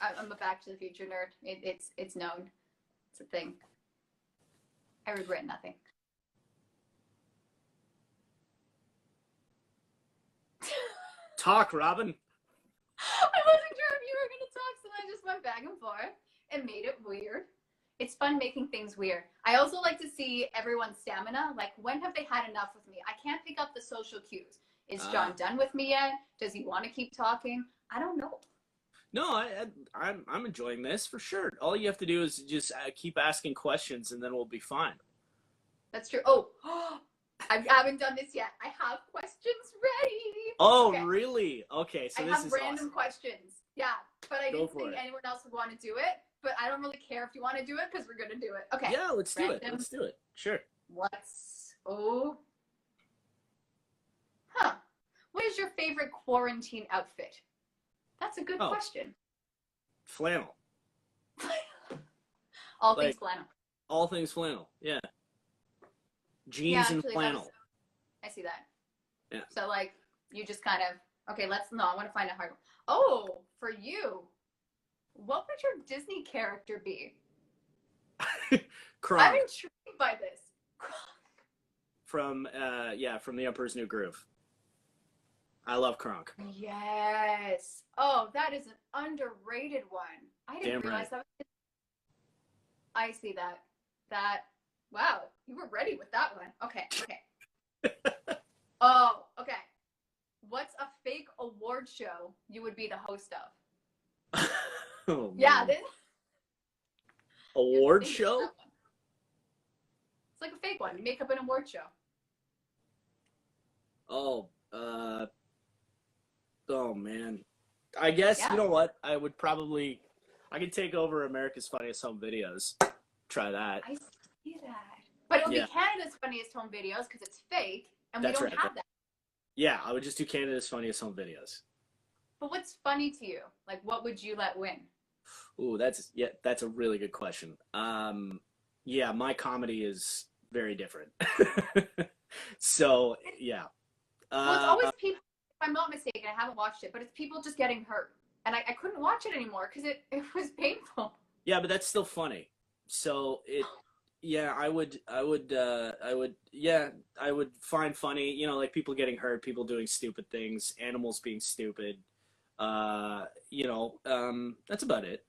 I'm a Back to the Future nerd. It's known. It's a thing. I regret nothing. Talk, Robyn. I wasn't sure if you were going to talk, so I just went back and forth and made it weird. It's fun making things weird. I also like to see everyone's stamina. Like, when have they had enough with me? I can't pick up the social cues. Is John done with me yet? Does he want to keep talking? I don't know. No, I'm enjoying this for sure. All you have to do is just keep asking questions, and then we'll be fine. That's true. Oh, I haven't done this yet. I have questions ready. Oh, okay. Really? Okay, so I this have is random awesome. questions. Yeah, but I didn't think anyone else would want to do it. But I don't really care if you want to do it because we're gonna do it. Okay. Yeah, let's do it. Let's do it. Sure. What is your favorite quarantine outfit? That's a good question. Flannel. All things flannel. All things flannel. Yeah. Jeans and flannel. I see that. Yeah. So like you just kind of I want to find a hard one. Oh, for you, what would your Disney character be? Kronk. I'm intrigued by this. From The Emperor's New Groove. I love Kronk. Yes. Oh, that is an underrated one. I didn't realize that. I see that. Wow, you were ready with that one. Okay. Oh, okay. What's a fake award show you would be the host of? Oh, yeah, this award show? It's like a fake one. You make up an award show. Oh man. I guess you know what? I could take over America's Funniest Home Videos. Try that. I see that. But it'll be Canada's Funniest Home Videos because it's fake and we don't have that. Yeah, I would just do Canada's Funniest Home Videos. But what's funny to you? Like, what would you let win? Ooh, that's a really good question. Yeah, my comedy is very different. So, yeah. Well, it's always people, if I'm not mistaken, I haven't watched it, but it's people just getting hurt. And I couldn't watch it anymore because it was painful. Yeah, but that's still funny. So I would find funny, like people getting hurt, people doing stupid things, animals being stupid. That's about it.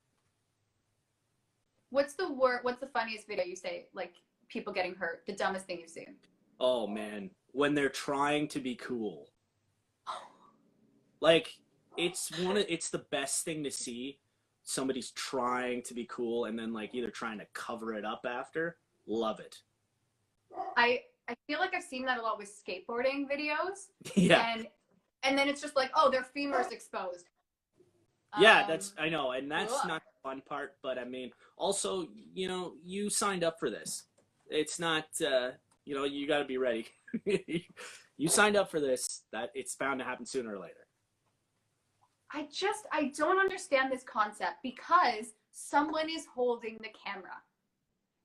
What's the funniest video you say? Like people getting hurt, the dumbest thing you've seen? Oh man, when they're trying to be cool. Like it's the best thing to see. Somebody's trying to be cool and then like either trying to cover it up after. Love it. I feel like I've seen that a lot with skateboarding videos. Yeah. And then it's just like, oh, their femur's exposed. Yeah, I know, and that's not the fun part, but I mean, also, you signed up for this. It's not, you got to be ready. You signed up for this, that it's bound to happen sooner or later. I don't understand this concept because someone is holding the camera.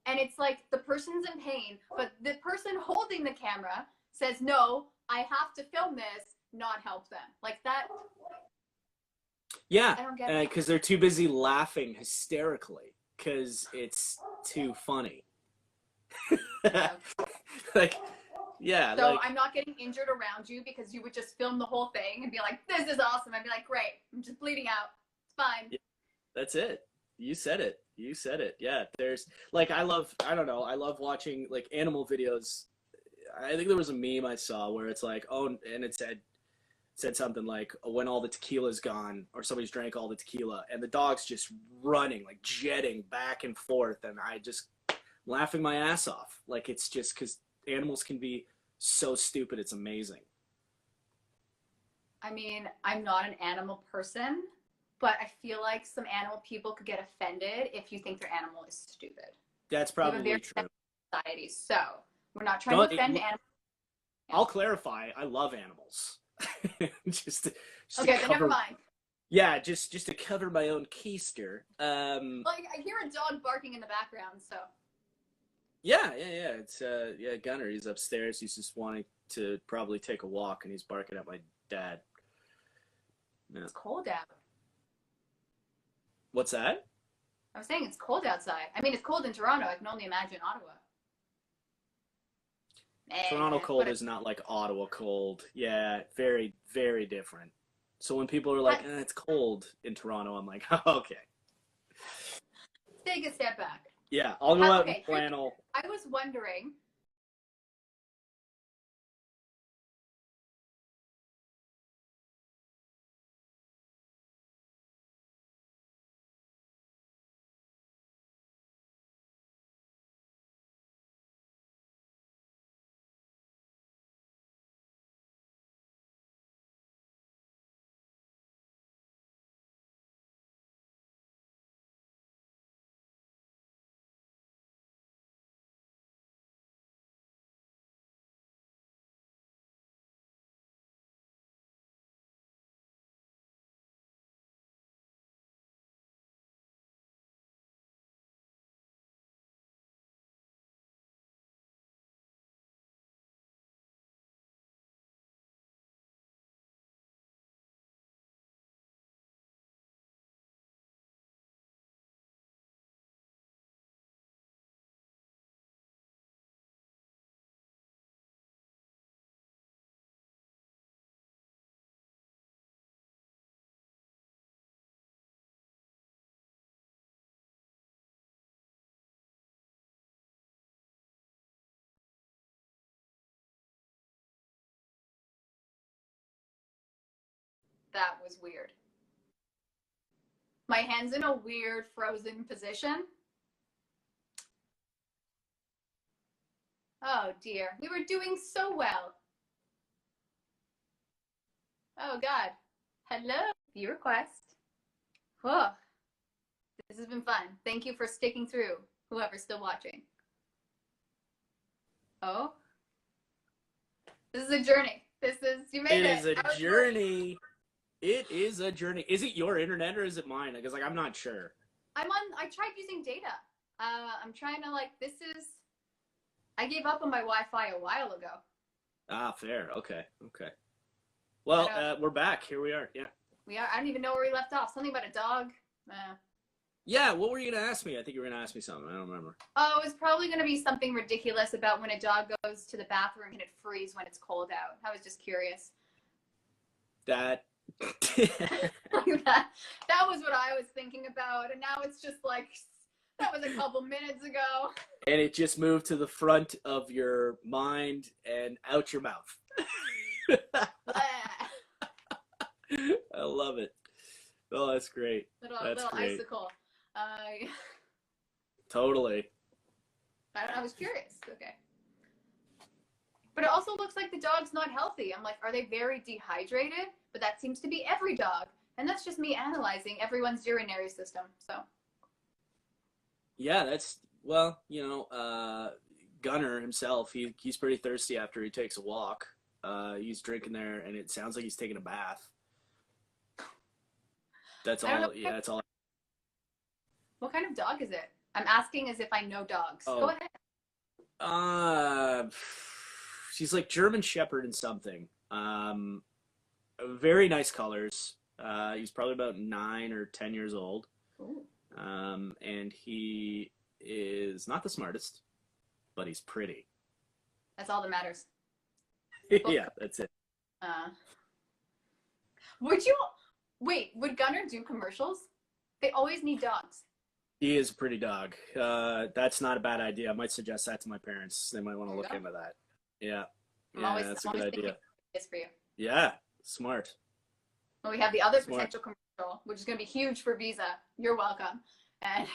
And it's like the person's in pain, but the person holding the camera says, no, I have to film this, not help them. Like that. Yeah, I don't get it. Because they're too busy laughing hysterically because it's too funny. So I'm not getting injured around you because you would just film the whole thing and be like, this is awesome. I'd be like, great, I'm just bleeding out. It's fine. Yeah, that's it. You said it. Yeah, there's like I love watching like animal videos. I think there was a meme I saw where it's like, oh, and it said said something like, when all the tequila's gone, or somebody's drank all the tequila, and the dog's just running, like jetting back and forth, and I just laughing my ass off. Like, it's just because animals can be so stupid, it's amazing. I mean, I'm not an animal person, but I feel like some animal people could get offended if you think their animal is stupid. That's We have a probably very true. society, so we're not trying to offend animals. I'll clarify, I love animals. just to Okay, then cover, never mind. yeah, just to cover my own keister. Like, I hear a dog barking in the background, so. Yeah. It's Gunner. He's upstairs. He's just wanting to probably take a walk, and he's barking at my dad. Yeah. It's cold out. What's that? I was saying it's cold outside. I mean, it's cold in Toronto. I can only imagine Ottawa. Toronto cold is not like Ottawa cold. Yeah, very, very different. So when people are like, it's cold in Toronto, I'm like, oh, okay. Take a step back. Yeah, I'll go out in flannel. I was wondering. That was weird. My hand's in a weird frozen position. Oh dear. We were doing so well. Oh God. Hello. View request. Oh, this has been fun. Thank you for sticking through, whoever's still watching. Oh. This is a journey. You made it. It is a journey. It is a journey. Is it your internet or is it mine? Because I'm not sure. I tried using data. I'm trying to I gave up on my Wi-Fi a while ago. Ah, fair. Okay. Well, we're back. Here we are. Yeah. We are. I don't even know where we left off. Something about a dog. Yeah, what were you going to ask me? I think you were going to ask me something. I don't remember. Oh, it was probably going to be something ridiculous about when a dog goes to the bathroom and it freezes when it's cold out. I was just curious. That that was what I was thinking about, and now it's just like, that was a couple minutes ago. And it just moved to the front of your mind and out your mouth. I love it. Oh, that's great. Little great. Icicle. Totally. I was curious. Okay. But it also looks like the dog's not healthy. I'm like, are they very dehydrated? But that seems to be every dog. And that's just me analyzing everyone's urinary system. So. Yeah, Gunner himself, he's pretty thirsty after he takes a walk. He's drinking there, and it sounds like he's taking a bath. That's all. Yeah, that's all. What kind of dog is it? I'm asking as if I know dogs. Oh. Go ahead. She's like German Shepherd and something. Very nice colors. He's probably about 9 or 10 years old. Ooh. And he is not the smartest, but he's pretty. That's all that matters. Yeah, that's it. Would Gunner do commercials? They always need dogs. He is a pretty dog. That's not a bad idea. I might suggest that to my parents. They might want to look into that. Yeah. That's a good idea. It's for you. Yeah. Smart. Well, we have the other Smart. potential commercial, which is going to be huge for Visa. You're welcome. And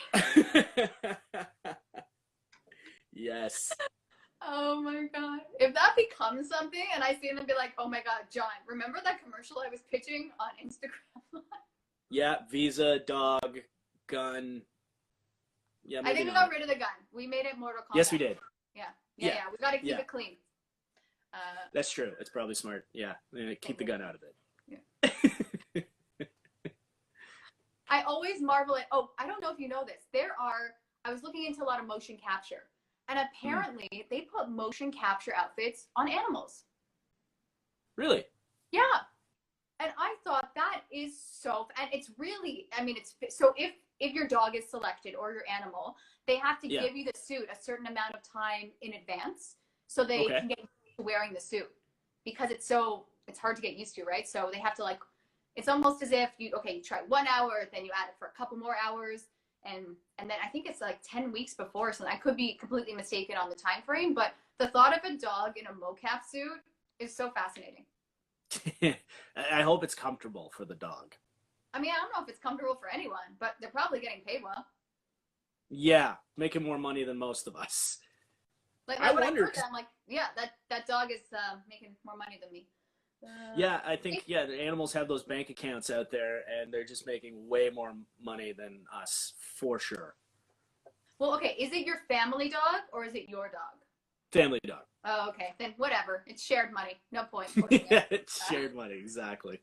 Yes. oh my God. If that becomes something and I see them and be like, oh my God, John, remember that commercial I was pitching on Instagram? Yeah, Visa, dog, gun. Yeah, I maybe think we not. got rid of the gun. We made it Mortal Kombat. Yes, we did. Yeah. Yeah. We got to keep Yeah. it clean. That's true. It's probably smart. Yeah. Keep the gun out of it. Yeah. I always marvel at, oh, I don't know if you know this. I was looking into a lot of motion capture. And apparently they put motion capture outfits on animals. Really? Yeah. And I thought that is and it's really, I mean, so if your dog is selected or your animal, they have to give you the suit a certain amount of time in advance so they can get used to wearing the suit, because it's hard to get used to, right? So they have to it's almost as if you try 1 hour, then you add it for a couple more hours. And then I think it's like 10 weeks before, so I could be completely mistaken on the time frame, but the thought of a dog in a mocap suit is so fascinating. I hope it's comfortable for the dog. I mean, I don't know if it's comfortable for anyone, but they're probably getting paid well. Yeah, making more money than most of us. Like I wonder. I'm like, yeah, that dog is making more money than me. Yeah, I think the animals have those bank accounts out there, and they're just making way more money than us, for sure. Well, okay, is it your family dog or is it your dog? Family dog. Oh, okay, then whatever. It's shared money. No point. Yeah, it's shared money, exactly.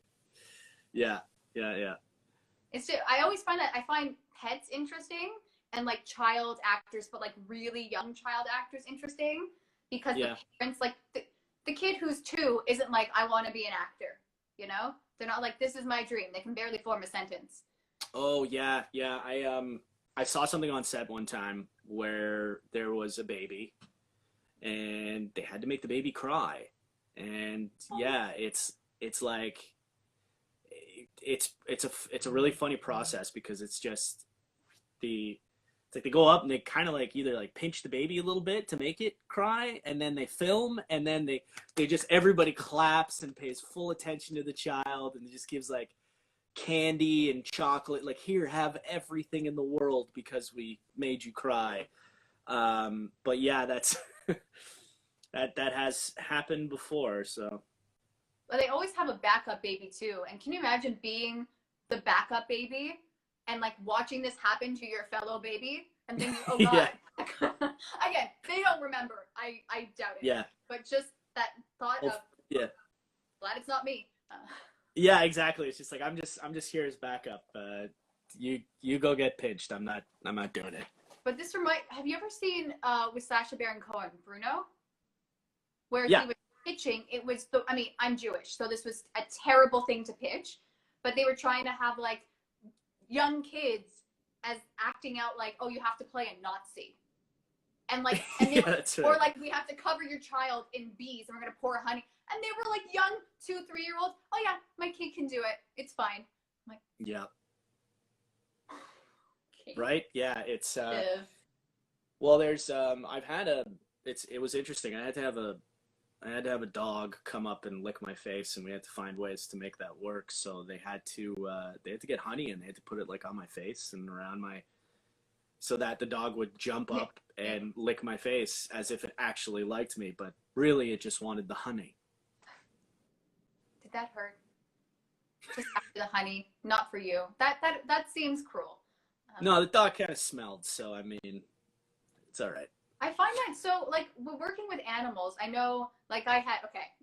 Yeah. It's just, I always find pets interesting and like child actors, but like really young child actors interesting, because the parents, like the kid who's 2 isn't like, I want to be an actor, you know? They're not like, this is my dream. They can barely form a sentence. Oh, yeah. I saw something on set one time where there was a baby and they had to make the baby cry. And yeah, it's like, it's a really funny process, because it's just it's like they go up and they kind of like either like pinch the baby a little bit to make it cry, and then they film, and then they just, everybody claps and pays full attention to the child, and it just gives like candy and chocolate, like, here, have everything in the world because we made you cry. But yeah, that's that has happened before. So But they always have a backup baby too. And can you imagine being the backup baby and like watching this happen to your fellow baby and thinking, oh God. Again, they don't remember. I doubt it. Yeah. But just that thought of, glad it's not me. Yeah, exactly. It's just like, I'm just here as backup. You go get pinched. I'm not doing it. But this have you ever seen with Sacha Baron Cohen, Bruno? Where he was pitching, it was I'm Jewish, so this was a terrible thing to pitch, but they were trying to have like young kids as acting out like, oh, you have to play a Nazi. And like, and they or like, we have to cover your child in bees and we're going to pour honey. And they were like young 2-3-year-olds. Oh yeah, my kid can do it. It's fine. I'm like, yeah. Okay. Right? Yeah. It's, well, there's, it was interesting. I had to have a dog come up and lick my face, and we had to find ways to make that work. So they had to get honey, and they had to put it like on my face and around so that the dog would jump up and lick my face as if it actually liked me, but really it just wanted the honey. Did that hurt? Just after the honey, not for you. That seems cruel. No, the dog kind of smelled, so I mean, it's all right. I find that so, like, we're working with animals. I know, like,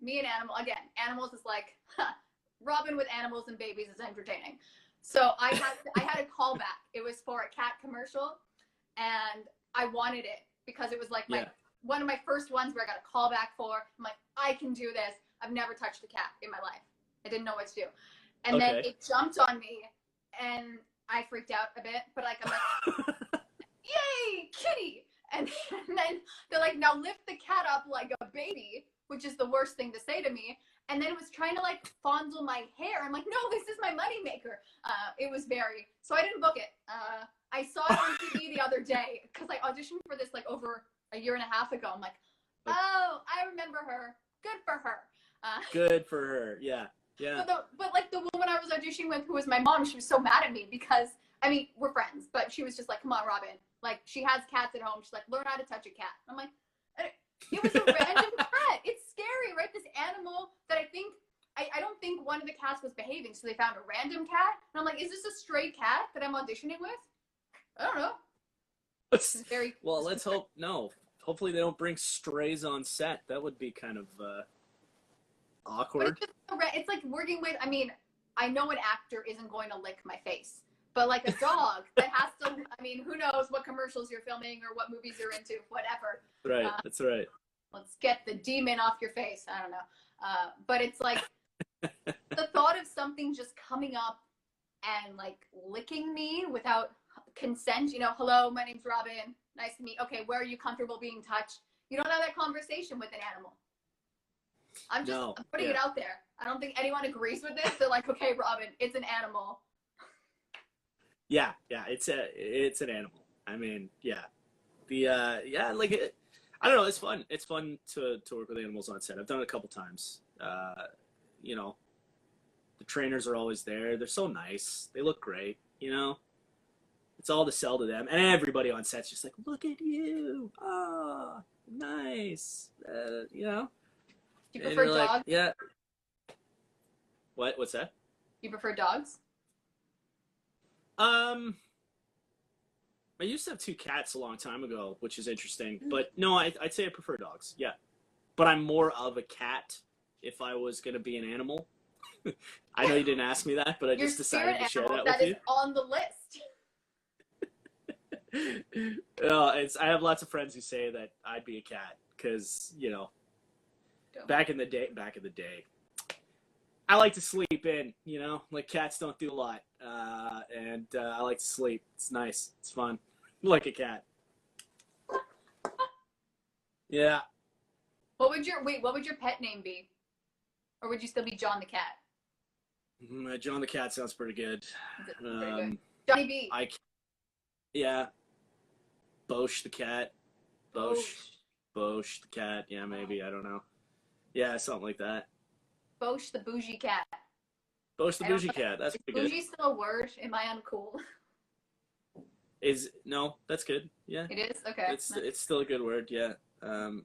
me and animals is like, Robyn with animals and babies is entertaining. So I had a callback. It was for a cat commercial, and I wanted it because it was like one of my first ones where I got a callback for. I'm like, I can do this. I've never touched a cat in my life. I didn't know what to do. And then it jumped on me, and I freaked out a bit, but like, I'm like, yay, kitty! And then they're like, now lift the cat up like a baby, which is the worst thing to say to me. And then it was trying to like fondle my hair. I'm like, no, this is my moneymaker. It was so I didn't book it. I saw it on TV the other day because I auditioned for this like over a year and a half ago. I'm like, oh, I remember her. Good for her. Good for her. Yeah. Yeah. But like the woman I was auditioning with, who was my mom, she was so mad at me because, I mean, we're friends, but she was just like, come on, Robyn. Like, she has cats at home. She's like, learn how to touch a cat. I'm like, it was a random cat. It's scary, right? This animal that I don't think one of the cats was behaving, so they found a random cat. And I'm like, is this a stray cat that I'm auditioning with? I don't know. It's very well, let's hope. No, hopefully they don't bring strays on set. That would be kind of awkward. It's like working with. I mean, I know an actor isn't going to lick my face, but like a dog that has to. I mean, who knows what commercials you're filming or what movies you're into, whatever. Right. That's right. Let's get the demon off your face. I don't know. But it's like the thought of something just coming up and like licking me without consent. You know, hello, my name's Robyn. Nice to meet. Okay, where are you comfortable being touched? You don't have that conversation with an animal. I'm putting it out there. I don't think anyone agrees with this. They're like, okay, Robyn, it's an animal. Yeah, it's an animal. I mean, yeah, like I don't know. It's fun. It's fun to work with animals on set. I've done it a couple times. You know, the trainers are always there. They're so nice. They look great. You know, it's all to sell to them, and everybody on set's just like, look at you. Oh, nice. You know. Do you prefer dogs? Like, yeah. What's that? You prefer dogs? I used to have 2 cats a long time ago, which is interesting. But no, I'd say I prefer dogs. Yeah. But I'm more of a cat if I was going to be an animal. I know you didn't ask me that, but I just decided to share that with you. That is on the list. No, I have lots of friends who say that I'd be a cat because, you know, back in the day, I like to sleep in, you know, like cats don't do a lot. And I like to sleep. It's nice. It's fun. Like a cat. Yeah. What would your pet name be? Or would you still be John the cat? John the cat sounds pretty good. Good. Johnny B. Yeah. Bosch the cat. Bosch the cat. Yeah, maybe. I don't know. Yeah, something like that. Bosch the bougie cat. Bosch the bougie cat. That's pretty good. Bougie still a word? Am I uncool? No, that's good. Yeah. It is? Okay. It's still a good word, yeah.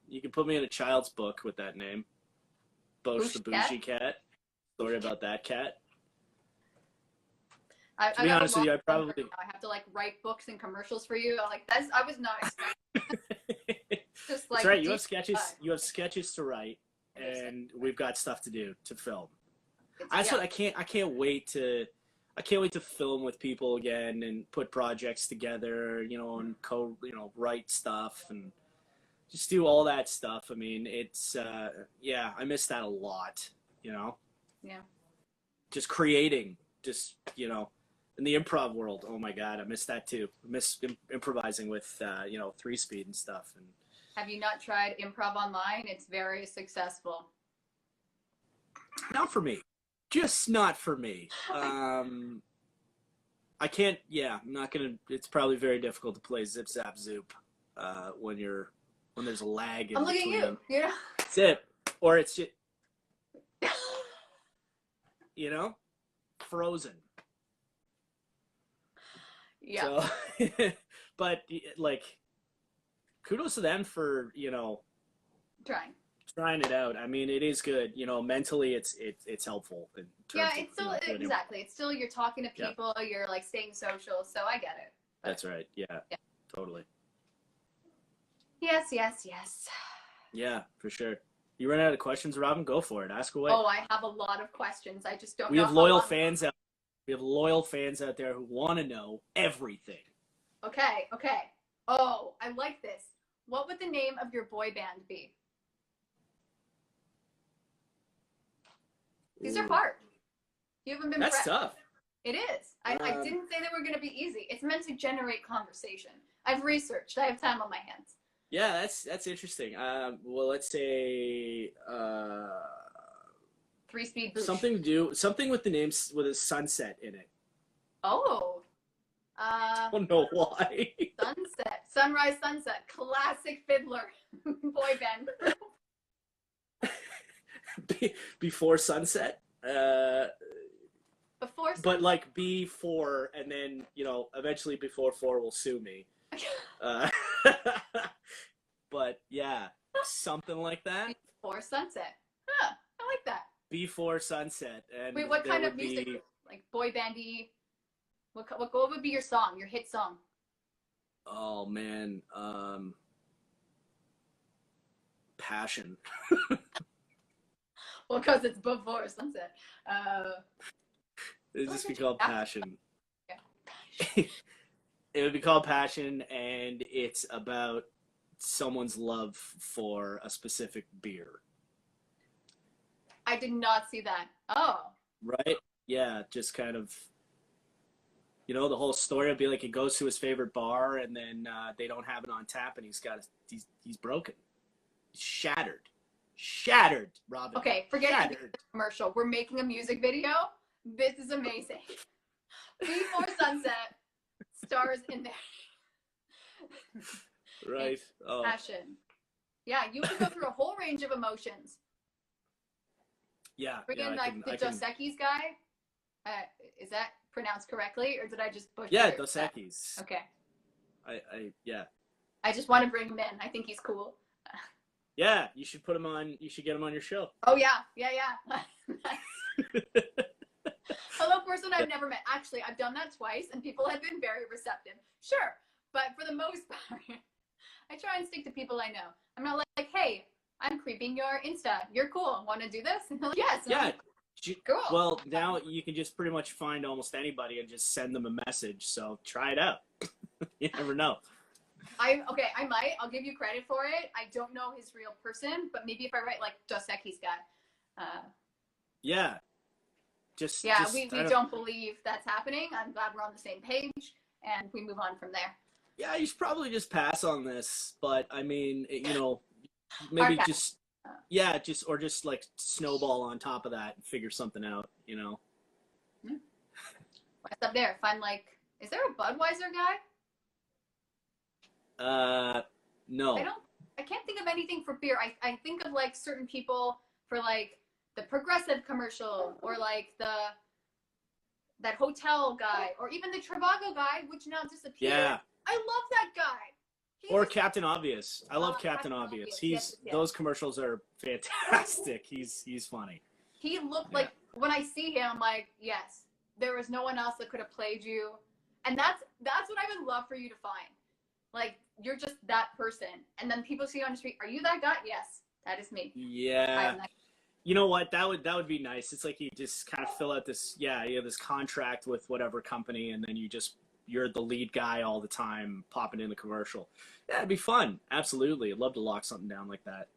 You can put me in a child's book with that name. Bosch the bougie cat. Story about that cat. To be honest with you, I have to like write books and commercials for you. I was not expecting. Just like, that's right. You have sketches. You have sketches to write, and we've got stuff to do to film. I can't wait to film with people again and put projects together. You know, and write stuff and just do all that stuff. I mean, it's I miss that a lot. You know. Yeah. Just creating, in the improv world. Oh my God, I miss that too. I miss improvising with 3-speed and stuff. And have you not tried improv online? It's very successful. Not for me. Just not for me. I can't. Yeah, I'm not gonna. It's probably very difficult to play zip zap zoop when there's a lag. I'm looking at you. Yeah. Zip, or it's just Frozen. Yeah. So, but like, kudos to them for trying it out. I mean, it is good. Mentally, it's helpful. It's still exactly. It's still you're talking to people. Yeah. You're like staying social. So I get it. But, that's right. Yeah. Totally. Yes. Yeah, for sure. You run out of questions, Robyn? Go for it. Ask away. Oh, I have a lot of questions. I just don't. We have loyal fans out. We have loyal fans out there who want to know everything. Okay. Oh, I like this. What would the name of your boy band be? These are hard. You haven't been. That's prepped. Tough. It is. I didn't say they were going to be easy. It's meant to generate conversation. I've researched. I have time on my hands. Yeah, that's interesting. Well, let's say 3-speed boosh. Something with the names with a sunset in it. Oh. I don't know why. Sunrise, sunset, classic fiddler boy band. Before sunset. Uh, Before but sunset. like B4, and then eventually before 4 will sue me. Uh, but yeah, something like that. Before sunset. Huh, I like that. Before sunset, and Wait, what there kind of would music? be. Like boy bandy? What would be your song, your hit song? Oh man, passion. Well, because it's before sunset. It'd just be called passion. Yeah. It would be called passion, and it's about someone's love for a specific beer. I did not see that. Oh. Right? Yeah, just kind of. The whole story would be like he goes to his favorite bar, and then they don't have it on tap, and he's broken, shattered, Robyn. Okay, forget shattered. The commercial. We're making a music video. This is amazing. Before sunset, stars in there. Right. Oh. Passion. Yeah, you can go through a whole range of emotions. Yeah. Bring in like the Dos Equis guy. Is that pronounced correctly, or did I just butcher? Yeah, Dos Equis. Okay. Yeah. I just want to bring him in. I think he's cool. Yeah, you should put him on. You should get him on your show. Oh yeah. Hello, person I've never met. Actually, I've done that twice, and people have been very receptive. Sure, but for the most part, I try and stick to people I know. I'm not like, hey, I'm creeping your Insta. You're cool. Want to do this? And they're like, yes. Yeah. Cool. Well, now you can just pretty much find almost anybody and just send them a message. So try it out. You never know. I might. I'll give you credit for it. I don't know his real person, but maybe if I write like Dos Equis guy. Yeah. We don't believe that's happening. I'm glad we're on the same page, and we move on from there. Yeah, you should probably just pass on this, but I mean, maybe just like snowball on top of that and figure something out, What's up there? Find is there a Budweiser guy? No. I can't think of anything for beer. I think of like certain people for like the Progressive commercial, or like that hotel guy, or even the Trivago guy, which now disappeared. Yeah. I love that guy. Or Captain Obvious. I love Captain Obvious. Yes. Those commercials are fantastic. He's funny. He looked like, when I see him, I'm like, yes, there was no one else that could have played you. And that's what I would love for you to find. Like, you're just that person. And then people see you on the street, are you that guy? Yes, that is me. Yeah. You know what? That would be nice. It's like you just kind of fill out this this contract with whatever company, and then you're the lead guy all the time, popping in the commercial. Yeah, it'd be fun. Absolutely. I'd love to lock something down like that.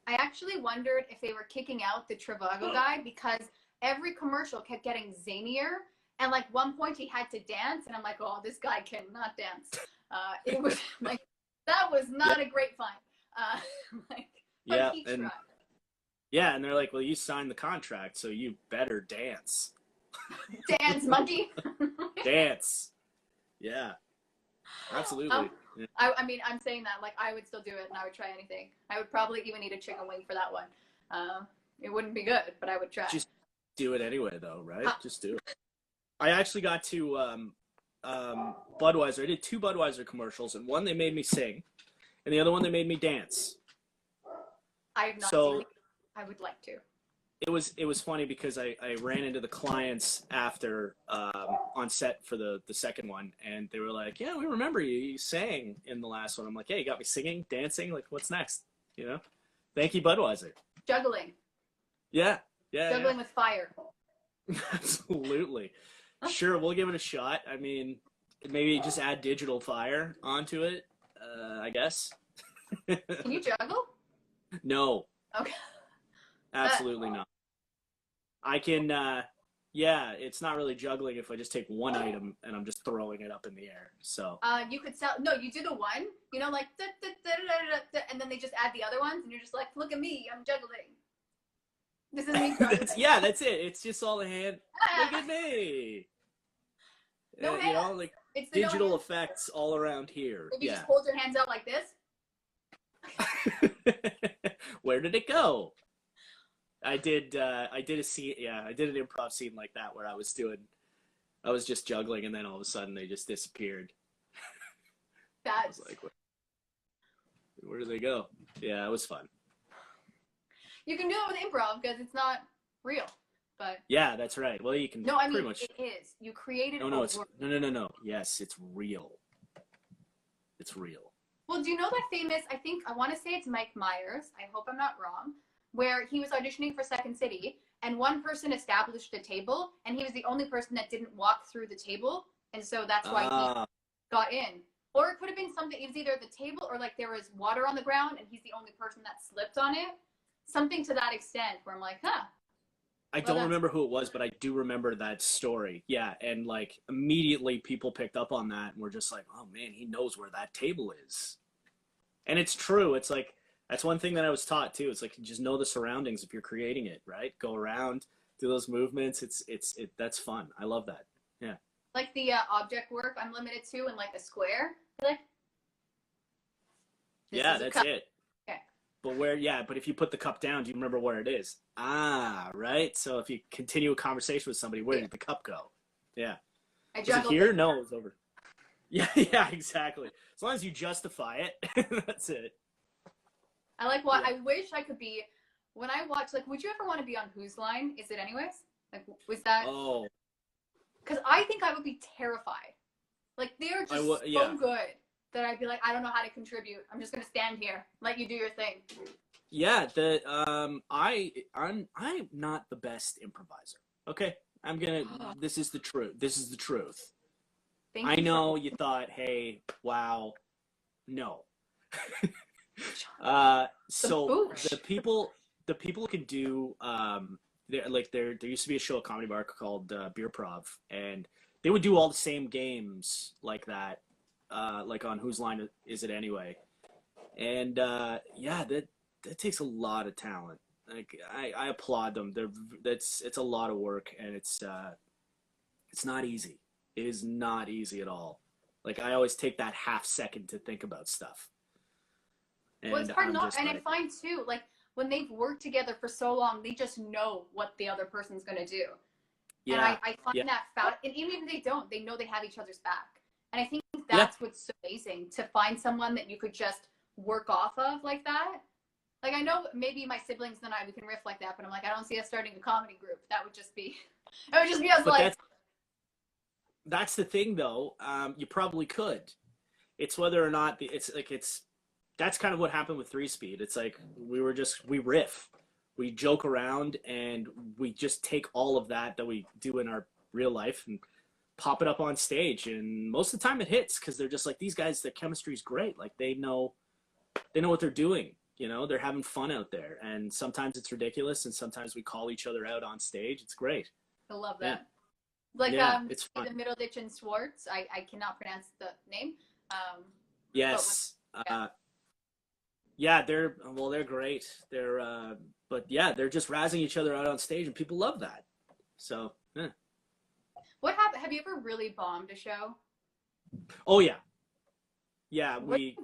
I actually wondered if they were kicking out the Trivago guy, because every commercial kept getting zanier. And like one point he had to dance, and I'm like, oh, this guy cannot dance. It was like, that was not a great find. But he tried. Yeah, and they're like, well, you signed the contract, so you better dance. Dance, monkey. Dance. Yeah, absolutely. I mean, I'm saying that, like, I would still do it, and I would try anything. I would probably even eat a chicken wing for that one. It wouldn't be good, but I would try. Just do it anyway, though, right? Just do it. I actually got to Budweiser. I did 2 Budweiser commercials, and one they made me sing, and the other one they made me dance. I have not seen it. I would like to. It was funny because I ran into the clients after on set for the second one, and they were like, yeah, we remember you sang in the last one. I'm like, yeah, you got me singing, dancing, like, what's next? Thank you, Budweiser. Juggling. Yeah. Juggling with fire. Absolutely. Sure, we'll give it a shot. I mean, maybe just add digital fire onto it, I guess. Can you juggle? No. Okay. Absolutely not. I can, it's not really juggling if I just take one item and I'm just throwing it up in the air. So. You could you do the one, like, da, da, da, da, da, da, and then they just add the other ones, and you're just like, look at me, I'm juggling. This is me. That's it. It's just all the hand. Look at me. No hands. Like, it's the digital effects all around here. Maybe just hold your hands out like this. Where did it go? I did a scene, yeah, I did an improv scene like that where I was just juggling and then all of a sudden they just disappeared. I was That's like, where did they go? Yeah, it was fun. you can do it with improv because it's not real. But Yeah, that's right. Well, you can no, I pretty mean much. it is. You created No, a no, it's world. no. Yes, it's real. It's real. Well, do you know that famous? I think I want to say it's Mike Myers. I hope I'm not wrong. Where he was auditioning for Second City, and one person established a table, and he was the only person that didn't walk through the table, and so that's why he got in. Or it could have been something. It was either the table or like there was water on the ground, and he's the only person that slipped on it. Something to that extent, where I'm like, huh. I don't remember who it was, but I do remember that story. Yeah, and like immediately people picked up on that and were just like, "Oh man, he knows where that table is." And it's true. It's like that's one thing that I was taught too. It's like you just know the surroundings if you're creating it, right? Go around, do those movements. That's fun. I love that. Yeah. Like the object work I'm limited to in like a square. Like, Yeah, that's it. Okay. But if you put the cup down, do you remember where it is? Ah, right. So if you continue a conversation with somebody, where did the cup go? Yeah. I Is it here? No, it's over. Yeah, yeah, exactly. As long as you justify it, that's it. I like what I wish I could be when I watch. Like, would you ever want to be on Whose Line? Is it anyways? Like, was that? Oh. Because I think I would be terrified. Like, they're just so good that I'd be like, I don't know how to contribute. I'm just gonna stand here, let you do your thing. Yeah, I'm not the best improviser. Okay, this is the truth. This is the truth. I know you thought, hey, wow, no. So the people who can do there used to be a show at Comedy Bar called Beer Prov, and they would do all the same games like that, like on Whose Line Is It Anyway? And yeah, that takes a lot of talent. Like I applaud them. It's a lot of work, and it's not easy. It is not easy at all. Like I always take that half second to think about stuff. And well, it's hard not, and I find too, like when they've worked together for so long, they just know what the other person's gonna do. Yeah. And I find that fact, and even if they don't, they know they have each other's back. And I think that's what's so amazing, to find someone that you could just work off of like that. Like I know maybe my siblings and we can riff like that, but I'm like, I don't see us starting a comedy group. That would just be, it would just be us but like. That's the thing though. You probably could. It's whether or not that's kind of what happened with 3-Speed. It's like we riff, we joke around, and we just take all of that we do in our real life and pop it up on stage. And most of the time it hits because they're just like, these guys, their chemistry is great. Like they know what they're doing. You know, they're having fun out there. And sometimes it's ridiculous, and sometimes we call each other out on stage. It's great. I love that. Yeah. Like it's fun. The Middleditch and Schwartz. I cannot pronounce the name. Yes. Yeah, they're great. They're just razzing each other out on stage, and people love that. So, yeah. What happened? Have you ever really bombed a show? Oh yeah. Yeah, what we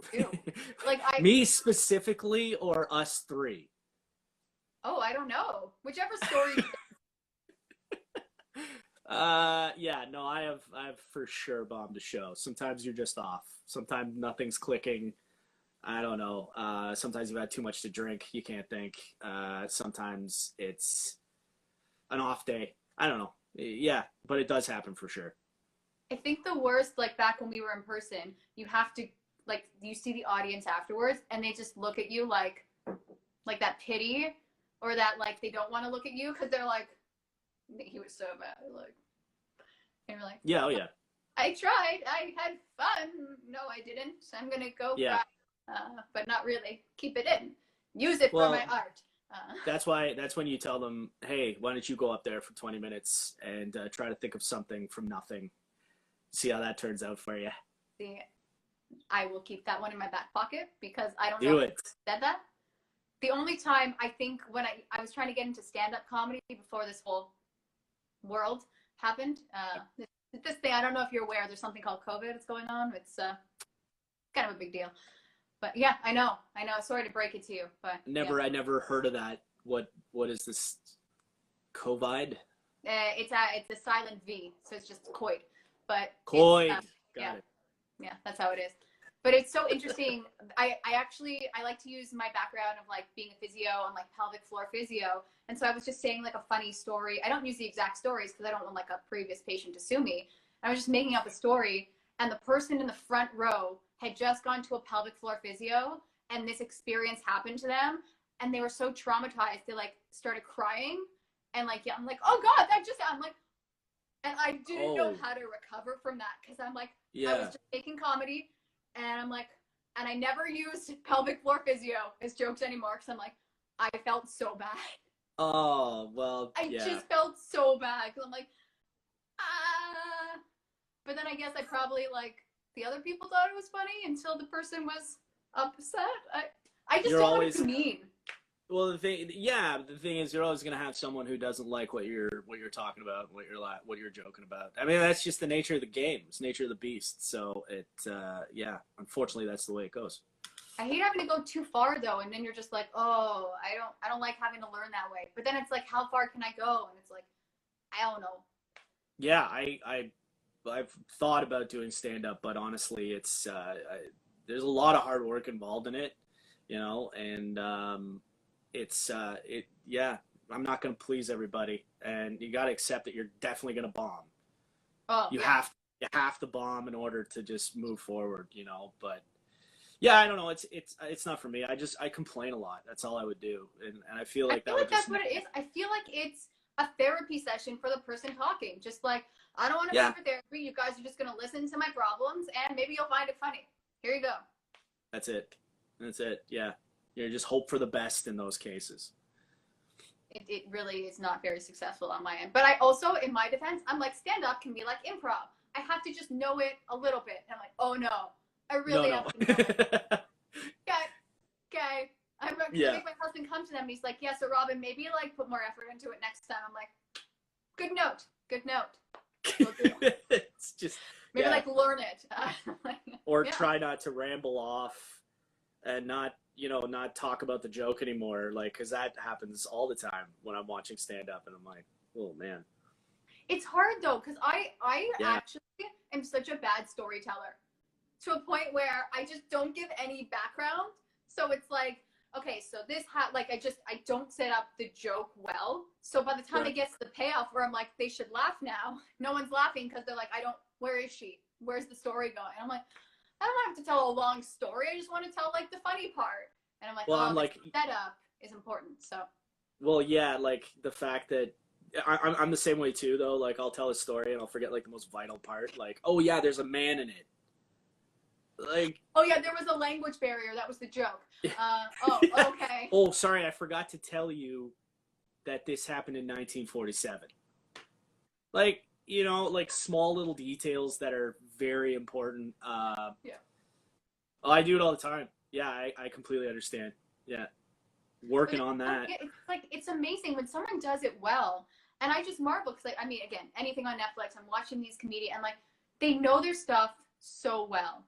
like me specifically or us three? Oh, I don't know. Whichever story. Yeah, no, I have for sure bombed a show. Sometimes you're just off. Sometimes nothing's clicking. I don't know. Sometimes you've had too much to drink. You can't think. Sometimes it's an off day. I don't know. Yeah, but it does happen for sure. I think the worst, like back when we were in person, you have to, like, you see the audience afterwards and they just look at you like that pity, or that like they don't want to look at you because they're like, he was so bad. Like, and you're like, yeah, oh yeah. I tried. I had fun. No, I didn't. I'm going to go cry. But not really. Keep it in. Use it for my art. That's when you tell them, hey, why don't you go up there for 20 minutes and try to think of something from nothing. See how that turns out for you. See, I will keep that one in my back pocket because I don't know if I said that. The only time I think when I was trying to get into stand-up comedy before this whole world happened, this thing, I don't know if you're aware, there's something called COVID that's going on. It's kind of a big deal. But yeah, I know. Sorry to break it to you, but I never heard of that. what is this? COVID? It's a silent V, so it's just coid. But Coid. Yeah. Got it. Yeah, that's how it is. But it's so interesting. I like to use my background of like being a physio and like pelvic floor physio. And so I was just saying like a funny story. I don't use the exact stories because I don't want like a previous patient to sue me. I was just making up a story, and the person in the front row had just gone to a pelvic floor physio, and this experience happened to them, and they were so traumatized they like started crying, and like I'm like, oh God, I'm like, and I didn't know how to recover from that because I'm like, I was just making comedy. And I'm like, and I never used pelvic floor physio as jokes anymore because I'm like, I felt so bad. Oh, well, I just felt so bad because I'm like, ah. But then I guess I probably like the other people thought it was funny until the person was upset. I just don't want to be mean. Well, the thing is, you're always gonna have someone who doesn't like what you're talking about, what you're joking about. I mean, that's just the nature of the game. It's the nature of the beast. So unfortunately, that's the way it goes. I hate having to go too far though, and then you're just like, oh, I don't like having to learn that way. But then it's like, how far can I go? And it's like, I don't know. Yeah, I've thought about doing stand up, but honestly, it's there's a lot of hard work involved in it, and I'm not going to please everybody, and you got to accept that you're definitely going to bomb. Oh, you have to bomb in order to just move forward, but yeah, I don't know. It's not for me. I complain a lot. That's all I would do. And I feel like that's what it is. I feel like it's a therapy session for the person talking. Just like, I don't want to pay for therapy. You guys are just going to listen to my problems and maybe you'll find it funny. Here you go. That's it. Yeah. You just hope for the best in those cases. It really is not very successful on my end. But I also, in my defense, I'm like, stand-up can be like improv. I have to just know it a little bit. And I'm like, oh no, I really have to know it. Okay. I make my husband come to them and he's like, yeah, so Robyn, maybe like put more effort into it next time. I'm like, good note. It's just maybe like learn it. Or try not to ramble off and not talk about the joke anymore, like, because that happens all the time when I'm watching stand up and I'm like, oh man. It's hard though, because I actually am such a bad storyteller to a point where I just don't give any background. So it's like, okay, so this I don't set up the joke well. So by the time it gets to the payoff where I'm like, they should laugh now, no one's laughing because they're like, where is she? Where's the story going? And I'm like, I don't have to tell a long story. I just want to tell like the funny part. And I'm like, the setup is important. So. Well, yeah, like the fact that I'm the same way too, though. Like I'll tell a story and I'll forget like the most vital part. Like, oh yeah, there's a man in it. Like. Oh yeah, there was a language barrier. That was the joke. Okay. Oh, sorry, I forgot to tell you that this happened in 1947. Like, like small little details that are very important. I do it all the time. Yeah, I completely understand. Yeah. Working on that. It's amazing when someone does it well. And I just marvel because, again, anything on Netflix, I'm watching these comedians and they know their stuff so well.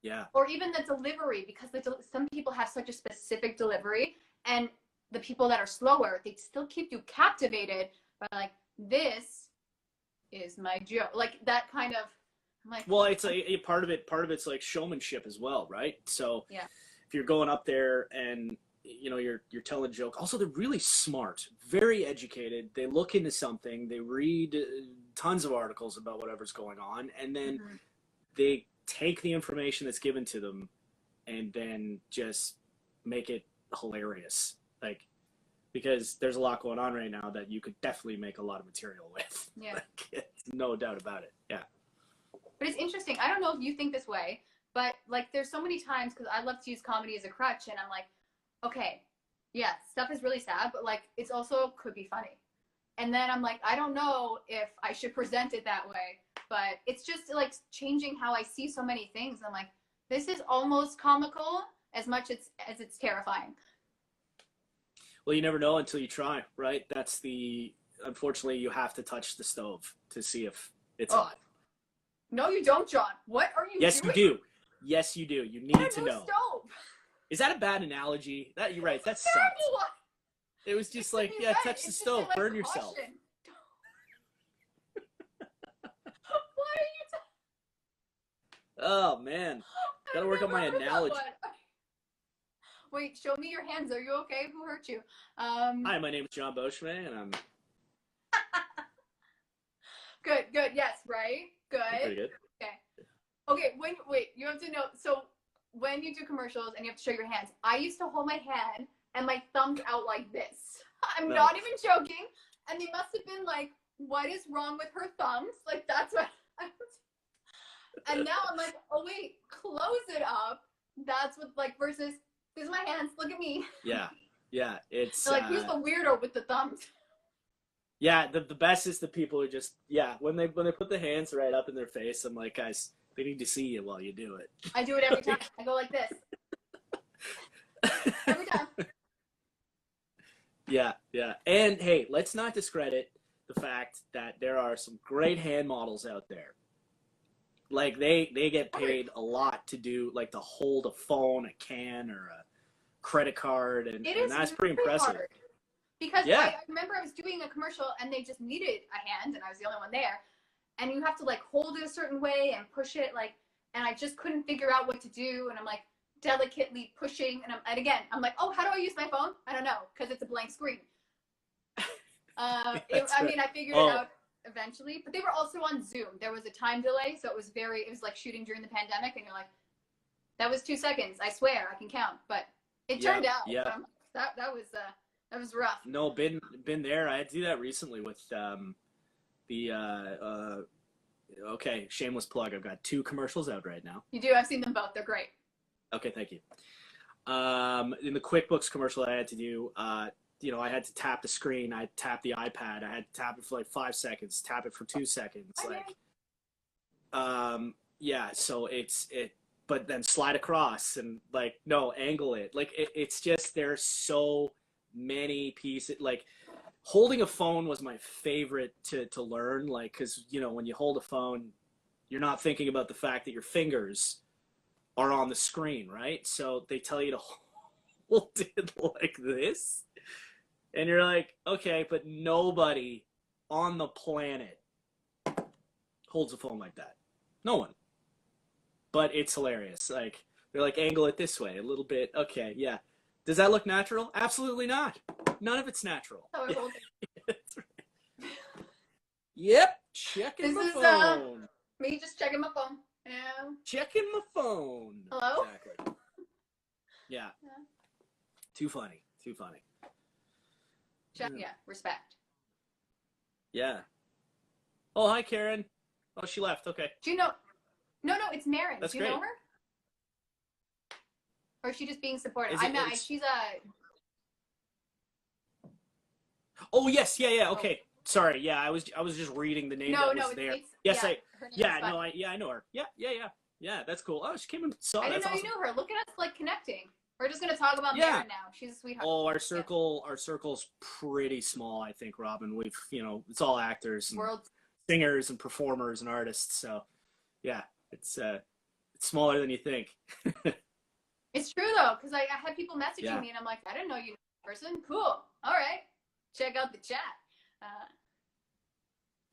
Yeah. Or even the delivery, because some people have such a specific delivery, and the people that are slower, they still keep you captivated by like, this is my joke. Like that kind of. Well, it's a part of it's like showmanship as well, right? So if you're going up there and you're telling a joke, also they're really smart, very educated, they look into something, they read tons of articles about whatever's going on, and then they take the information that's given to them and then just make it hilarious, like, because there's a lot going on right now that you could definitely make a lot of material with. No doubt about it. But it's interesting. I don't know if you think this way, but like there's so many times, because I love to use comedy as a crutch, and I'm like, okay, yeah, stuff is really sad, but like it's also could be funny. And then I'm like, I don't know if I should present it that way, but it's just like changing how I see so many things. I'm like, this is almost comical as much as it's terrifying. Well, you never know until you try, right? Unfortunately, you have to touch the stove to see if it's hot. No, you don't, John. What are you doing? Yes, you do. Yes, you do. You need to know. Stove. Is that a bad analogy? You're right. That's terrible one. It was just to like, be yeah, read. touch It the should say, stove, like, burn yourself. caution. Why are you Oh man, gotta I've work on never my heard that analogy. one. Wait, show me your hands. Are you okay? Who hurt you? Hi, my name is John Beauchemin, and I'm Good, good. Yes, right? pretty Good. good. Okay. Okay, wait, you have to know. So when you do commercials and you have to show your hands, I used to hold my hand and my thumbs out like this. I'm No. not even joking. And they must have been like, what is wrong with her thumbs? Like, that's what I was. And now I'm like, oh, wait, close it up. That's what, like, versus, these are my hands. Look at me. Yeah, yeah. It's They're like, who's the weirdo with the thumbs? yeah. The best is the people who just when they put the hands right up in their face. I'm like, guys, they need to see you while you do it. I do it every time. I go like this. Every time. Yeah, yeah. And hey, let's not discredit the fact that there are some great hand models out there. Like they get paid a lot to do, like, to hold a phone, a can, or a credit card, and that's pretty impressive. Hard. Because Yeah. I remember I was doing a commercial and they just needed a hand and I was the only one there. And you have to like hold it a certain way and push it like, and I just couldn't figure out what to do. And I'm like delicately pushing. And again, I'm like, oh, how do I use my phone? I don't know, because it's a blank screen. I mean, I figured it out eventually, but they were also on Zoom. There was a time delay. So it was like shooting during the pandemic. And you're like, that was 2 seconds. I swear I can count. But it turned out. Yeah. That was rough. No, been there. I had to do that recently with okay, shameless plug. I've got 2 commercials out right now. You do. I've seen them both. They're great. Okay, thank you. In the QuickBooks commercial I had to do, I had to tap the screen. I had to tap the iPad. I had to tap it for like 5 seconds, tap it for 2 seconds. So but then slide across and like, no, angle it. Like it's just, there's so many pieces. Like holding a phone was my favorite to learn, like, because when you hold a phone, you're not thinking about the fact that your fingers are on the screen, right? So they tell you to hold it like this, and you're like, okay, but nobody on the planet holds a phone like that. No one. But it's hilarious. Like, they're like, angle it this way a little bit. Okay, yeah. Does that look natural? Absolutely not. None of it's natural. Oh, I hold it. Yep, checking my phone. Me just checking my phone. Yeah. Checking my phone. Hello? Exactly. Yeah. Too funny. Yeah, respect. Yeah. Oh, hi, Karen. Oh, she left. Okay. Do you know? No, it's Marin. That's Do you great. know her? Or is she just being supportive? She's a... Oh, yes. Yeah. Okay. Sorry. Yeah, I was just reading the name that was there. Yes, I know her. Yeah, that's cool. Oh, she came and saw. I didn't know awesome. you knew her. Look at us, like, connecting. We're just gonna talk about Marin now. She's a sweetheart. Oh, our circle's pretty small, I think, Robyn. We've, it's all actors and singers and performers and artists. So, yeah, it's smaller than you think. It's true though, because I had people messaging me and I'm like, I didn't know you knew that person. Cool. All right, check out the chat.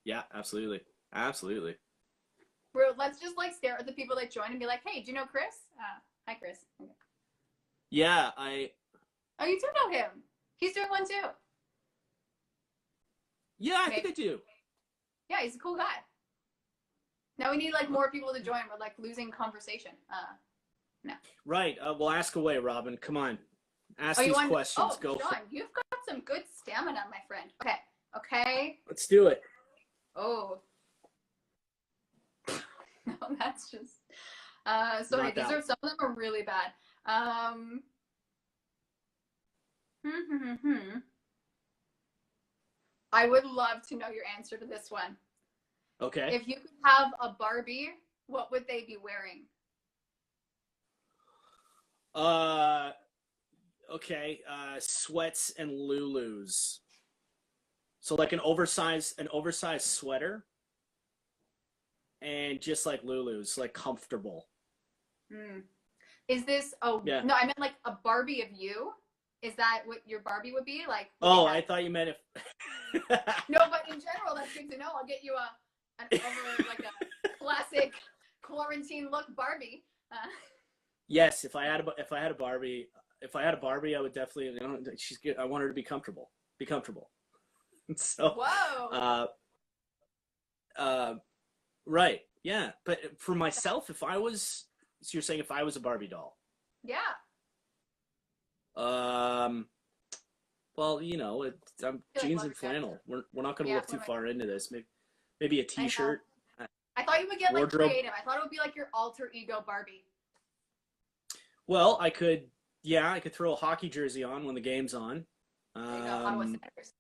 Yeah, absolutely. Let's just like stare at the people that join and be like, hey, do you know Chris? Hi, Chris. Okay. Yeah, Oh, you do know him. He's doing one too. Yeah, I think I do. Yeah, he's a cool guy. Now we need like more people to join. We're like losing conversation. No. Right. Well, ask away, Robyn. Come on. Ask these questions. Go. Sean, you've got some good stamina, my friend. Okay. Let's do it. Oh. No, that's just. Sorry, some of them are really bad. I would love to know your answer to this one. Okay. If you could have a Barbie, what would they be wearing? Okay. Sweats and Lulus. So like an oversized sweater, and just like Lulus, like comfortable. Is this? Oh, yeah. No, I meant like a Barbie of you. Is that what your Barbie would be? Like, Oh, I thought you meant if. No, but in general, that's good to know. I'll get you an over like a classic quarantine look Barbie. Yes, if I had a Barbie, I would definitely. I want her to be comfortable. Be comfortable. So. Whoa. Right. Yeah. But for myself, so you're saying if I was a Barbie doll? Yeah. Well, I'm jeans and flannel. We're not going to look too far into this. Maybe a T-shirt. I thought you would get wardrobe. like creative. I thought it would be like your alter ego Barbie. Well, I could throw a hockey jersey on when the game's on. There you go. Ottawa Senators.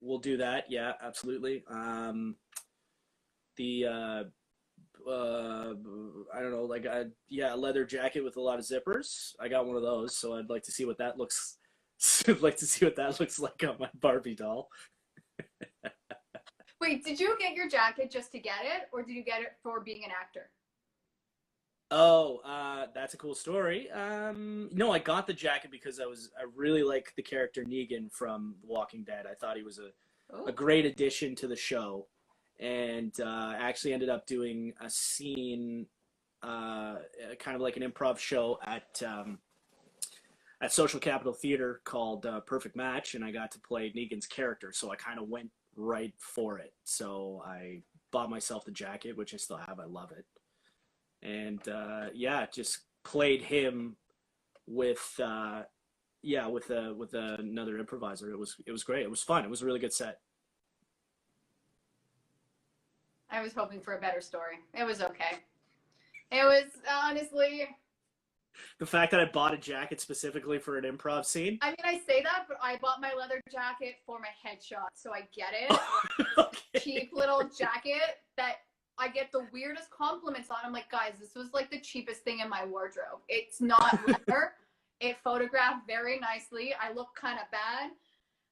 We'll do that. Yeah, absolutely. I don't know, like a leather jacket with a lot of zippers. I got one of those, so I'd like to see what that looks. I'd like to see what that looks like on my Barbie doll. Wait, did you get your jacket just to get it, or did you get it for being an actor? Oh, that's a cool story. No, I got the jacket because I really like the character Negan from The Walking Dead. I thought he was a great addition to the show, and actually ended up doing a scene, kind of like an improv show at Social Capital Theater called Perfect Match, and I got to play Negan's character, so I kind of went right for it. So I bought myself the jacket, which I still have. I love it. And just played him with another improviser. It was great. It was fun. It was a really good set. I was hoping for a better story. It was okay. It was honestly. The fact that I bought a jacket specifically for an improv scene. I mean, I say that, but I bought my leather jacket for my headshot, so I get it. Okay. Cheap little jacket that I get the weirdest compliments on. I'm like, guys, this was like the cheapest thing in my wardrobe. It's not leather. It photographed very nicely. I look kind of bad.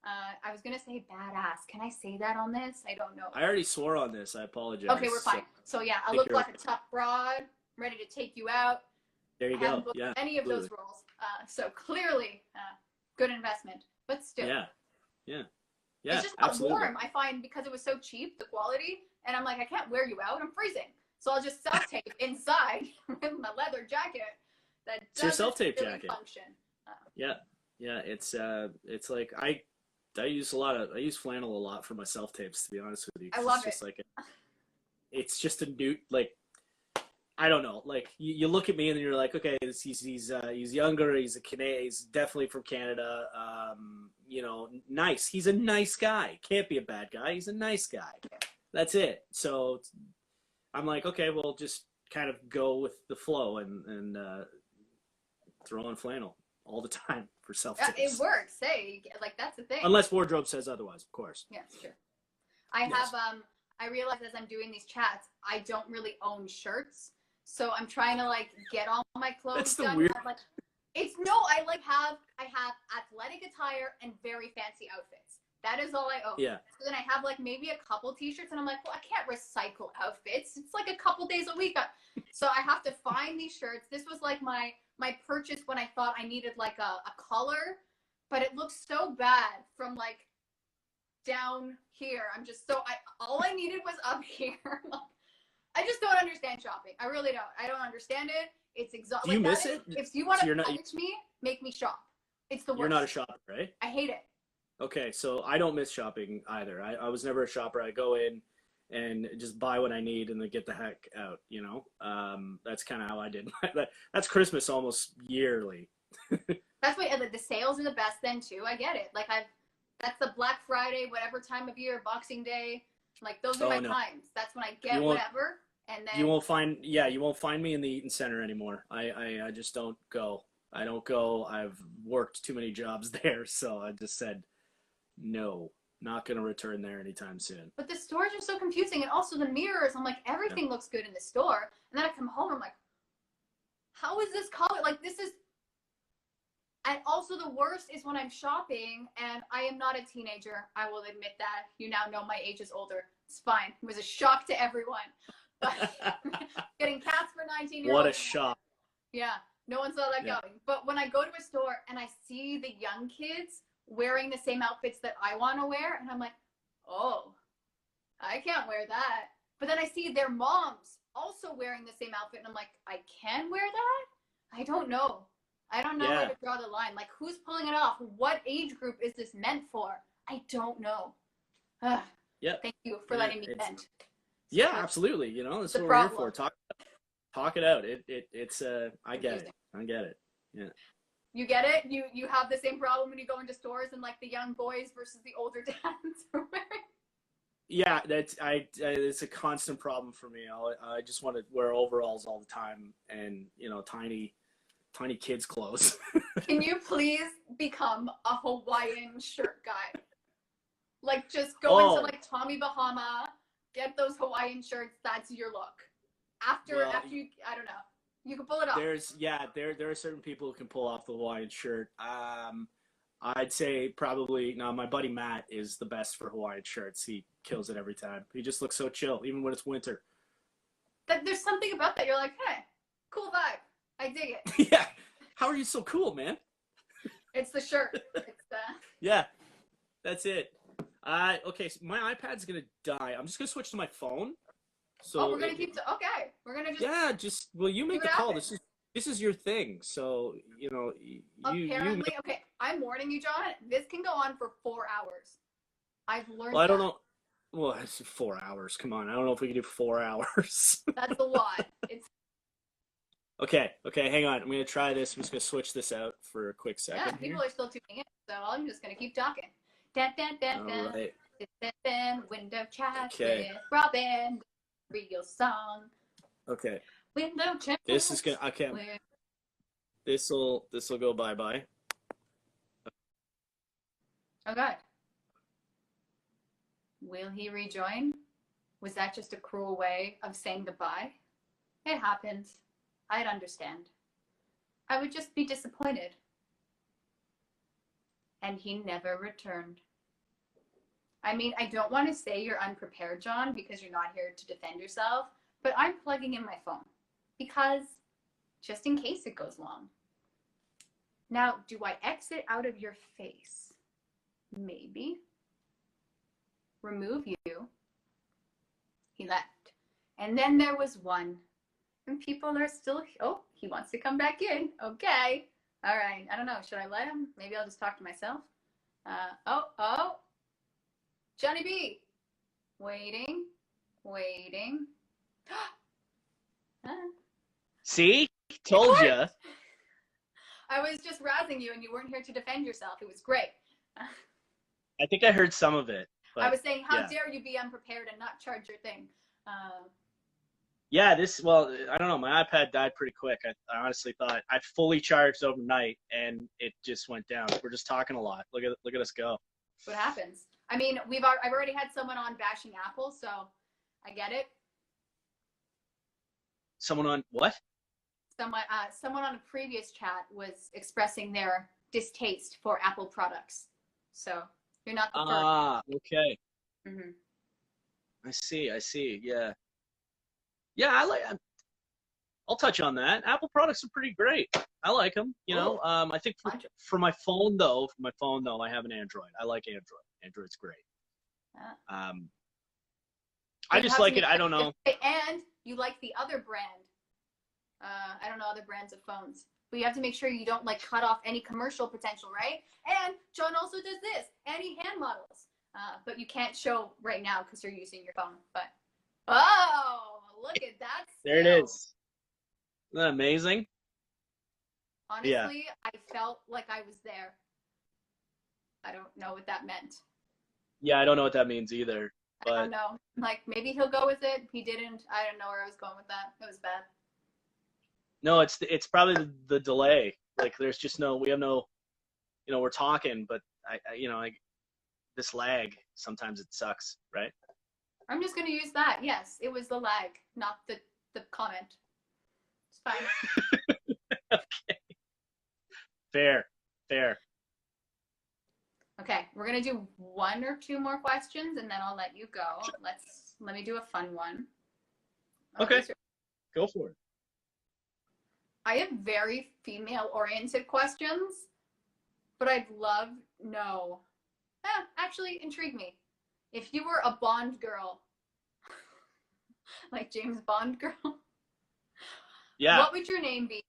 I was gonna say badass. Can I say that on this? I don't know. I already swore on this. I apologize. Okay, we're fine. So yeah, I look like a tough broad, ready to take you out. There you go. Yeah. Any of those roles. So clearly, good investment. But still. Yeah. It's just not warm. I find because it was so cheap, the quality, and I'm like, I can't wear you out. I'm freezing. So I'll just self-tape inside with my leather jacket. It's your self-tape really jacket. Function. Yeah. It's like I use flannel a lot for my self-tapes, to be honest with you. I love it. It's just a new, like, I don't know. Like you look at me and you're like, okay, he's younger. He's he's definitely from Canada. Nice. He's a nice guy. Can't be a bad guy. He's a nice guy. That's it. So I'm like, okay, well, just kind of go with the flow and throw on flannel all the time for self-tapes. It works. Hey, like that's the thing. Unless wardrobe says otherwise, of course. Yeah, it's true. I realize as I'm doing these chats, I don't really own shirts. So I'm trying to like get all my clothes That's the done. weird. I have athletic attire and very fancy outfits. That is all I own. Yeah. So then I have like maybe a couple t-shirts and I'm like, well, I can't recycle outfits. It's like a couple days a week. So I have to find these shirts. This was like my purchase when I thought I needed like a collar, but it looks so bad from like down here. All I needed was up here. I just don't understand shopping. I really don't. I don't understand it. It's exhausting. Do you miss it? If you want to punish me, make me shop. It's the worst. You're not a shopper, right? I hate it. Okay, so I don't miss shopping either. I was never a shopper. I go in and just buy what I need and then get the heck out, That's kind of how I did. That's Christmas almost yearly. That's why the sales are the best then too. I get it. Like that's the Black Friday, whatever time of year, Boxing Day. Like those are my times. That's when I get whatever. And then you won't find me in the Eaton Center anymore. I just don't go. I don't go. I've worked too many jobs there, so I just said no, not gonna return there anytime soon. But the stores are so confusing, and also the mirrors. I'm like, everything looks good in the store, and then I come home, I'm like, how is this color? Like this is. And also the worst is when I'm shopping and I am not a teenager. I will admit that. You now know my age is older. It's fine. It was a shock to everyone. But getting CHATS for 19-year-olds. What a shock. Yeah. No one saw that Yeah. coming. But when I go to a store and I see the young kids wearing the same outfits that I want to wear, and I'm like, oh, I can't wear that. But then I see their moms also wearing the same outfit, and I'm like, I can wear that? I don't know. I don't know where Yeah. to draw the line. Like, who's pulling it off? What age group is this meant for? I don't know. Yeah. Thank you for letting me vent. Yeah, absolutely. You know, that's The what we're here problem. for. Talk it out. It's I get it. I get it. Yeah. You get it? You have the same problem when you go into stores and like the young boys versus the older dads are wearing. Yeah, it's a constant problem for me. I just want to wear overalls all the time and, you know, tiny kids clothes. Can you please become a Hawaiian shirt guy? Like, just go into like Tommy Bahama, get those Hawaiian shirts. That's your look. After you, I don't know. You can pull it off. There are certain people who can pull off the Hawaiian shirt. I'd say probably my buddy Matt is the best for Hawaiian shirts. He kills it every time. He just looks so chill, even when it's winter. There's something about that. You're like, hey, cool vibe. I dig it. Yeah. How are you so cool, man? It's the shirt. Yeah, that's it. Okay, so my iPad's gonna die. I'm just gonna switch to my phone. So we're gonna okay. We're gonna just you make the call. This is your thing. So you know apparently okay. I'm warning you, John. This can go on for 4 hours. I've learned. Well, I don't know. Well, it's 4 hours. Come on, I don't know if we can do 4 hours. That's a lot. It's okay. Hang on. I'm gonna try this. I'm just gonna switch this out for a quick second. Yeah, people are still tuning in, so I'm just gonna keep talking. All right. Window chat Okay. with Robyn. Real song. Okay. Window chat. This is gonna. Okay. This'll go bye. Oh God. Will he rejoin? Was that just a cruel way of saying goodbye? It happens. I'd understand. I would just be disappointed. And he never returned. I mean, I don't want to say you're unprepared, John, because you're not here to defend yourself, but I'm plugging in my phone because just in case it goes long. Now, do I exit out of your face? Maybe. Remove you. He left. And then there was one. And people are still, oh, he wants to come back in. Okay. All right. I don't know. Should I let him? Maybe I'll just talk to myself. Johnny B. Waiting. See? Told you. I was just razzing you and you weren't here to defend yourself. It was great. I think I heard some of it. But, I was saying, how dare you be unprepared and not charge your thing? Yeah, I don't know. My iPad died pretty quick. I honestly thought I'd fully charged overnight and it just went down. We're just talking a lot. Look at us go. What happens? I mean, I've already had someone on bashing Apple, so I get it. Someone on what? Someone on a previous chat was expressing their distaste for Apple products. So you're not the first. Ah, okay. Mm-hmm. I see. Yeah. Yeah, I'll touch on that. Apple products are pretty great. I like them. You know, I think for my phone though, I have an Android. I like Android. Android's great. I just like it. I don't know. And you like the other brand. I don't know other brands of phones. But you have to make sure you don't like cut off any commercial potential, right? And John also does this, any hand models. But you can't show right now because you're using your phone. But look at that. There it is. Isn't that amazing? Honestly, yeah. I felt like I was there. I don't know what that meant. Yeah, I don't know what that means either. But... I don't know. Like, maybe he'll go with it. He didn't. I don't know where I was going with that. It was bad. No, it's probably the delay. Like, there's just we have no, we're talking, but this lag, sometimes it sucks, right? I'm just going to use that. Yes, it was the lag, not the comment. It's fine. Okay. Fair. Okay, we're going to do 1 or 2 more questions, and then I'll let you go. Sure. Let me do a fun one. Okay. Go for it. I have very female-oriented questions, but I'd love no. Actually, intrigue me. If you were a Bond girl, like James Bond girl, Yeah. what would your name be?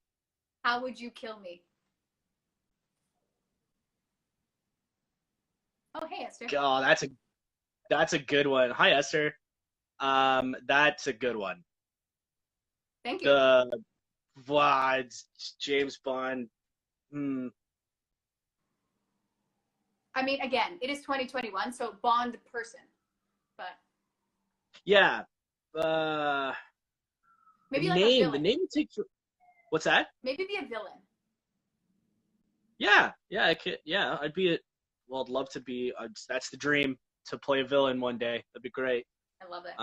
How would you kill me? Oh, hey, Esther. Oh, that's a good one. Hi, Esther. That's a good one. Thank you. It's James Bond. I mean, again, it is 2021, so Bond person. But Yeah. maybe the like a name. villain. The name takes. What's that? Maybe be a villain. Yeah. Yeah. I could. Yeah. I'd be it. Well, I'd love to be. That's the dream, to play a villain one day. That'd be great. I love it.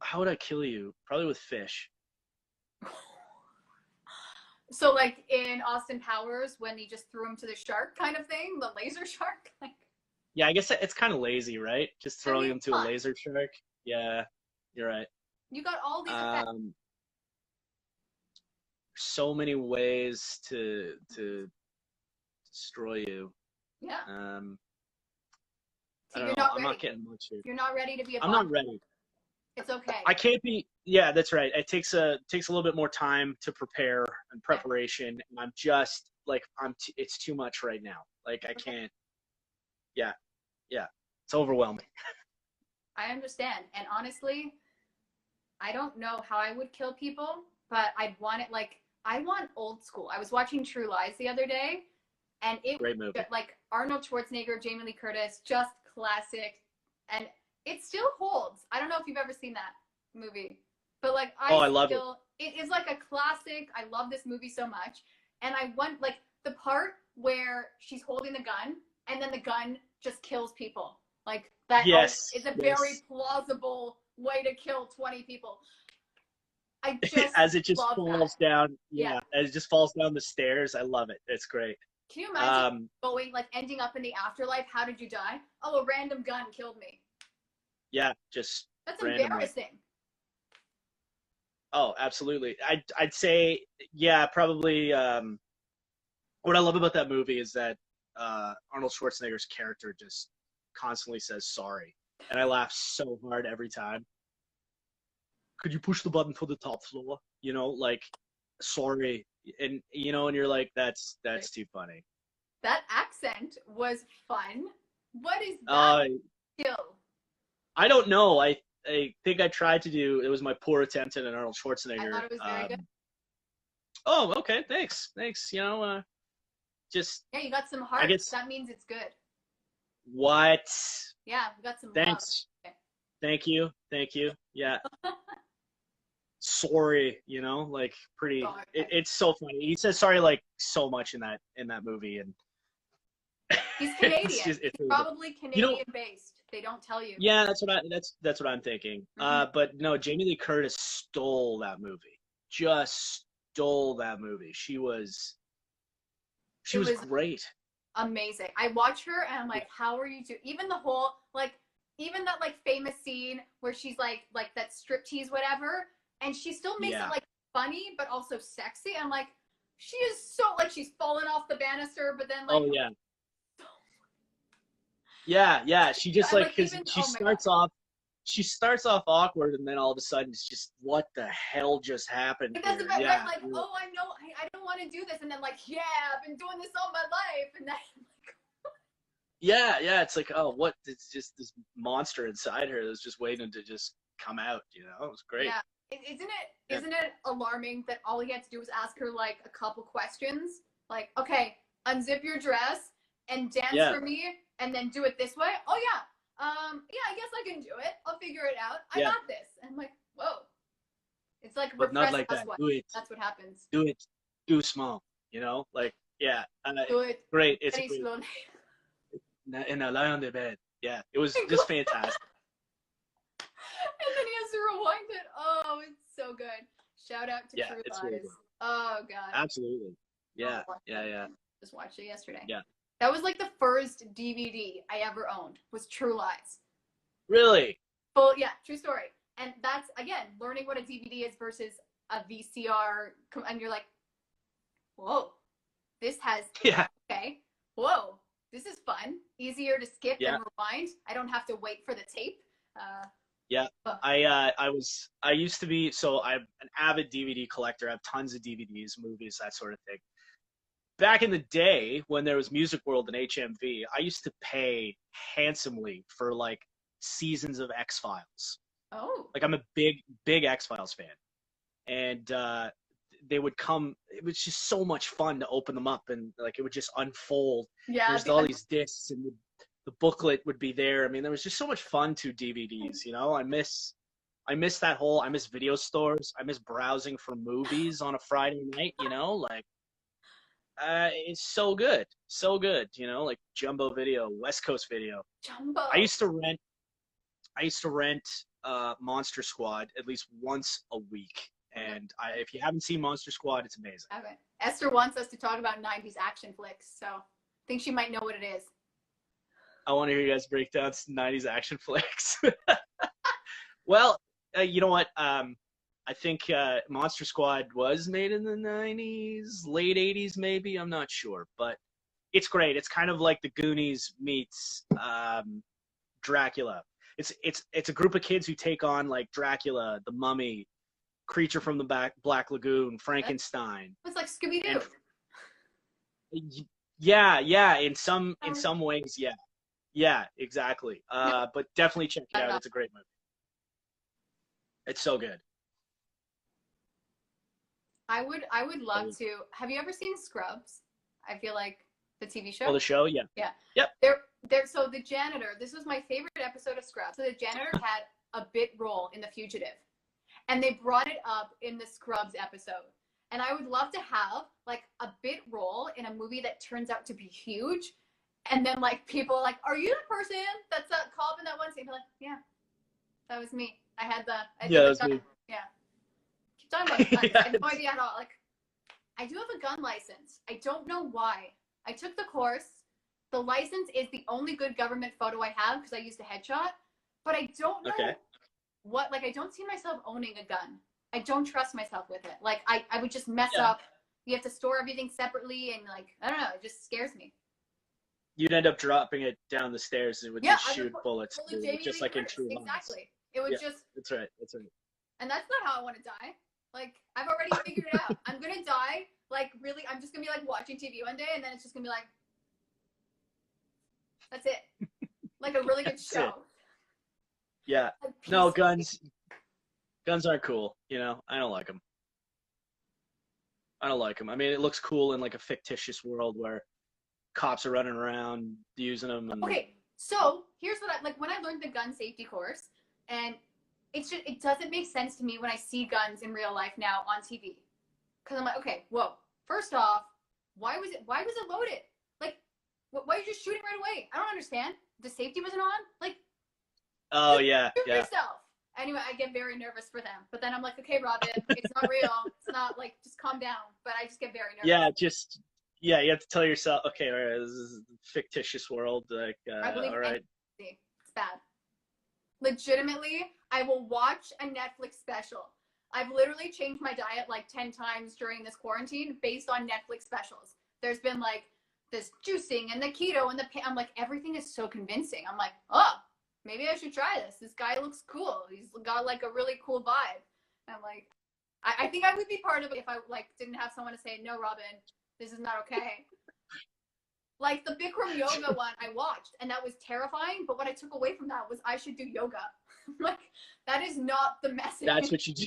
How would I kill you? Probably with fish. So like in Austin Powers when he just threw him to the shark kind of thing, the laser shark. Like, Yeah, I guess it's kind of lazy, right? Just throwing him to fun. a laser shark. Yeah, you're right. You got all these effects. So many ways to destroy you. Yeah. I don't you're know. not I'm ready. not getting much here. You're not ready to be a I'm Bond. not ready. It's okay. I can't be. Yeah, that's right. It takes a little bit more time to prepare and preparation, and I'm just like it's too much right now. Like I can't. Yeah, it's overwhelming. I understand. And honestly, I don't know how I would kill people, but I'd want it like I want old school. I was watching True Lies the other day, and it Great movie. like Arnold Schwarzenegger, Jamie Lee Curtis, just classic, and it still holds. I don't know if you've ever seen that movie, but like I love it. It is like a classic. I love this movie so much, and I want like the part where she's holding the gun, and then the gun just kills people. Like that is a very plausible way to kill 20 people. I just as it just love falls that. down. Yeah, as it just falls down the stairs. I love it. It's great. Can you imagine ending up in the afterlife? How did you die? Oh, a random gun killed me. Yeah, just that's randomly. Embarrassing. Oh, absolutely. I'd say, yeah, probably. What I love about that movie is that Arnold Schwarzenegger's character just constantly says sorry, and I laugh so hard every time. Could you push the button for the top floor? You know, like, sorry, and you know, and you're like, that's too funny. That accent was fun. What is that skill? I don't know. I think I tried to do. It was my poor attempt at an Arnold Schwarzenegger. I thought it was very good. Oh, okay. Thanks. You know, just. Yeah, you got some heart. That means it's good. What? Yeah, we got some. Thanks. Okay. Thank you. Yeah. Sorry, you know, like pretty. It's so funny. He says sorry like so much in that movie, and he's Canadian. He's probably Canadian based. They don't tell you. Yeah, that's what I'm thinking. Mm-hmm. But no, Jamie Lee Curtis stole that movie. Just stole that movie. She was great. Amazing. I watch her and I'm like, how are you doing? Even the whole even that famous scene where she's like that striptease whatever, and she still makes it funny but also sexy. I'm like, she is so she's falling off the banister, but then oh yeah. Yeah. She just because she starts off awkward, and then all of a sudden it's just what the hell just happened? That's about right. Like, oh, I know, I don't want to do this, and then yeah, I've been doing this all my life, and then. Yeah. It's like, oh, what? It's just this monster inside her that's just waiting to just come out. You know, it was great. Yeah, isn't it alarming that all he had to do was ask her a couple questions, like, okay, unzip your dress and dance for me. And then do it this way. Oh yeah. I guess I can do it. I'll figure it out. I got this. And I'm like, whoa. It's like but not like that. Do it. That's what happens. Do it. Do small. You know, yeah. Do it. Great. It's very slowly. And I lie on the bed. Yeah, it was just fantastic. And then he has to rewind it. Oh, it's so good. Shout out to True Lies. Really good. Oh god. Absolutely. Yeah. Just watched it yesterday. Yeah. That was the first DVD I ever owned was True Lies. Really? Well, yeah, true story. And that's, again, learning what a DVD is versus a VCR. And you're like, whoa, this has, Yeah. okay, whoa, this is fun. Easier to skip Yeah. and rewind. I don't have to wait for the tape. Yeah. But I used to be, so I'm an avid DVD collector. I have tons of DVDs, movies, that sort of thing. Back in the day when there was Music World and HMV, I used to pay handsomely for like seasons of X-Files. oh, Like I'm a big X-Files fan. And they would come, it was just so much fun to open them up, and like it would just unfold. yeah. There's all these discs, and the booklet would be there. I mean, there was just so much fun to DVDs, you know? I miss video stores. I miss browsing for movies on a Friday night, you know? Like, it's so good, you know? Like Jumbo Video, West Coast Video. Jumbo. I used to rent Monster Squad at least once a week. And if you haven't seen Monster Squad, it's amazing. Okay. Esther wants us to talk about 90s action flicks, so I think she might know what it is. I want to hear you guys break down 90s action flicks. Well, you know what? I think Monster Squad was made in the 90s, late 80s maybe. I'm not sure, but it's great. It's kind of like the Goonies meets Dracula. It's a group of kids who take on like Dracula, the Mummy, Creature from the Black Lagoon, Frankenstein. It's like Scooby-Doo. Yeah. In some ways, yeah. Yeah, exactly. But definitely check it out. It's a great movie. It's so good. I would love to. Have you ever seen Scrubs? I feel like the TV show. Oh, the show, yeah. Yeah. Yep. So the janitor. This was my favorite episode of Scrubs. So the janitor had a bit role in The Fugitive, and they brought it up in the Scrubs episode. And I would love to have like a bit role in a movie that turns out to be huge, and then like people are like, "Are you the person that's called up in that one scene?" Be like, "Yeah, that was me. I had the that was me. Yeah." Keep talking about guns. I have no idea at all. Like, I do have a gun license. I don't know why. I took the course. The license is the only good government photo I have because I used a headshot. But I don't know what. Like, I don't see myself owning a gun. I don't trust myself with it. Like, I would just mess up. You have to store everything separately, and like, I don't know. It just scares me. You'd end up dropping it down the stairs, and it would just shoot bullets, just like in True Lies. Exactly. It would just. That's right. And that's not how I want to die. Like, I've already figured it out. I'm gonna die. Like, really, I'm just gonna be like watching TV one day, and then it's just gonna be like, that's it. Like a really good show. Yeah. Like, no, guns aren't cool. You know, I don't like them. I mean, it looks cool in like a fictitious world where cops are running around using them. And... Okay, so here's what I like when I learned the gun safety course, and it doesn't make sense to me when I see guns in real life now on TV, because I'm like, okay, whoa. First off, why was it loaded? Like, why are you just shooting right away? I don't understand. The safety wasn't on. Like, oh yeah, shoot yourself. Anyway, I get very nervous for them, but then I'm like, okay, Robyn, it's not real. It's not like, just calm down. But I just get very nervous. Yeah, you have to tell yourself, okay, all right, this is a fictitious world. Like, all right. It's bad. Legitimately, I will watch a Netflix special. I've literally changed my diet like 10 times during this quarantine based on Netflix specials. There's been like this juicing and the keto and I'm like, everything is so convincing. I'm like, oh, maybe I should try this. This guy looks cool. He's got like a really cool vibe. And I'm like, I think I would be part of it if I like didn't have someone to say, no, Robyn, this is not okay. Like the Bikram yoga one I watched, and that was terrifying. But what I took away from that was I should do yoga. Like, that is not the message. That's what you do.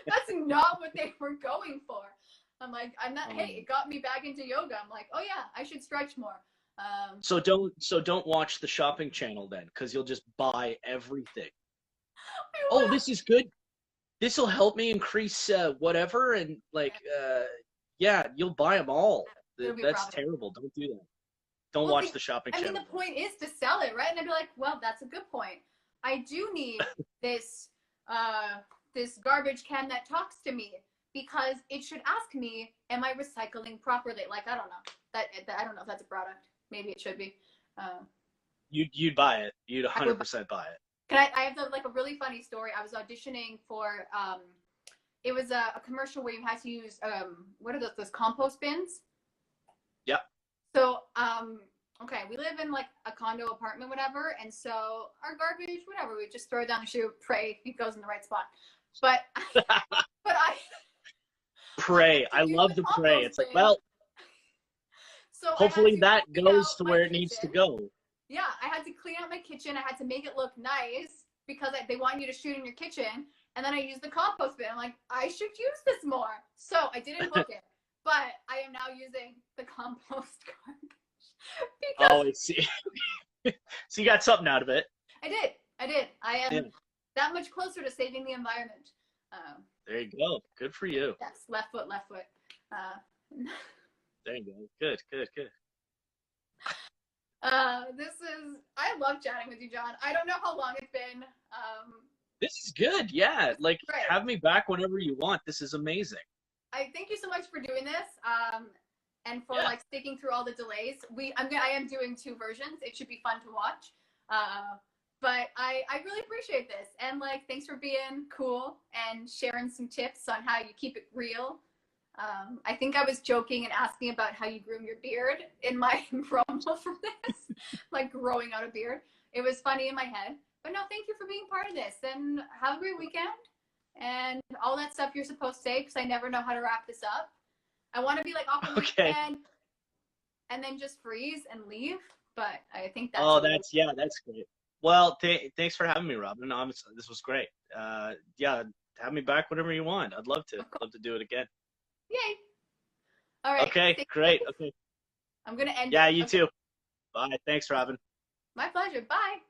That's not what they were going for. I'm like, I'm not. Hey, it got me back into yoga. I'm like, oh yeah, I should stretch more. So don't watch the shopping channel then, because you'll just buy everything. Oh, this is good. This will help me increase whatever, and like, yeah, you'll buy them all. That's terrible. Don't do that. Don't watch the shopping channel. I mean, the point is to sell it, right? And I'd be like, well, that's a good point. I do need this this garbage can that talks to me, because it should ask me, am I recycling properly? Like, I don't know. I don't know if that's a product. Maybe it should be. You'd buy it. You'd 100% buy it. I have like a really funny story. I was auditioning for it was a commercial where you had to use what are those compost bins? Yep. So okay, we live in like a condo apartment, whatever, and so our garbage, whatever, we just throw it down the chute, pray it goes in the right spot. But I Pray. I to use love the to pray. compost It's like, bin. well, So I had hopefully to that clean goes out to my where it needs to kitchen. go. Yeah, I had to clean out my kitchen. I had to make it look nice because they want you to shoot in your kitchen. And then I used the compost bin. I'm like, I should use this more. So I didn't book it, but I am now using the compost garbage because Oh, I see. So you got something out of it. I did. I am Yeah. that much closer to saving the environment. There you go. Good for you. Yes, left foot. There you go. Good. I love chatting with you, John. I don't know how long it's been. This is good. Yeah. Like, Great. have me back whenever you want. This is amazing. I thank you so much for doing this. And for Yeah. like sticking through all the delays. I am doing 2 versions. It should be fun to watch. But I really appreciate this. And like, thanks for being cool and sharing some tips on how you keep it real. I think I was joking and asking about how you groom your beard in my promo for this, like growing out a beard. It was funny in my head. But no, thank you for being part of this. And have a great weekend. And all that stuff you're supposed to say, because I never know how to wrap this up. I want to be like off on the weekend and then just freeze and leave. But I think that's that's great. Well, thanks for having me, Robyn. This was great. Yeah, have me back whenever you want. I'd love to. Love to do it again. Yay. All right. Okay, great. Okay. I'm going to end Yeah, it. you Okay. too. Bye. Thanks, Robyn. My pleasure. Bye.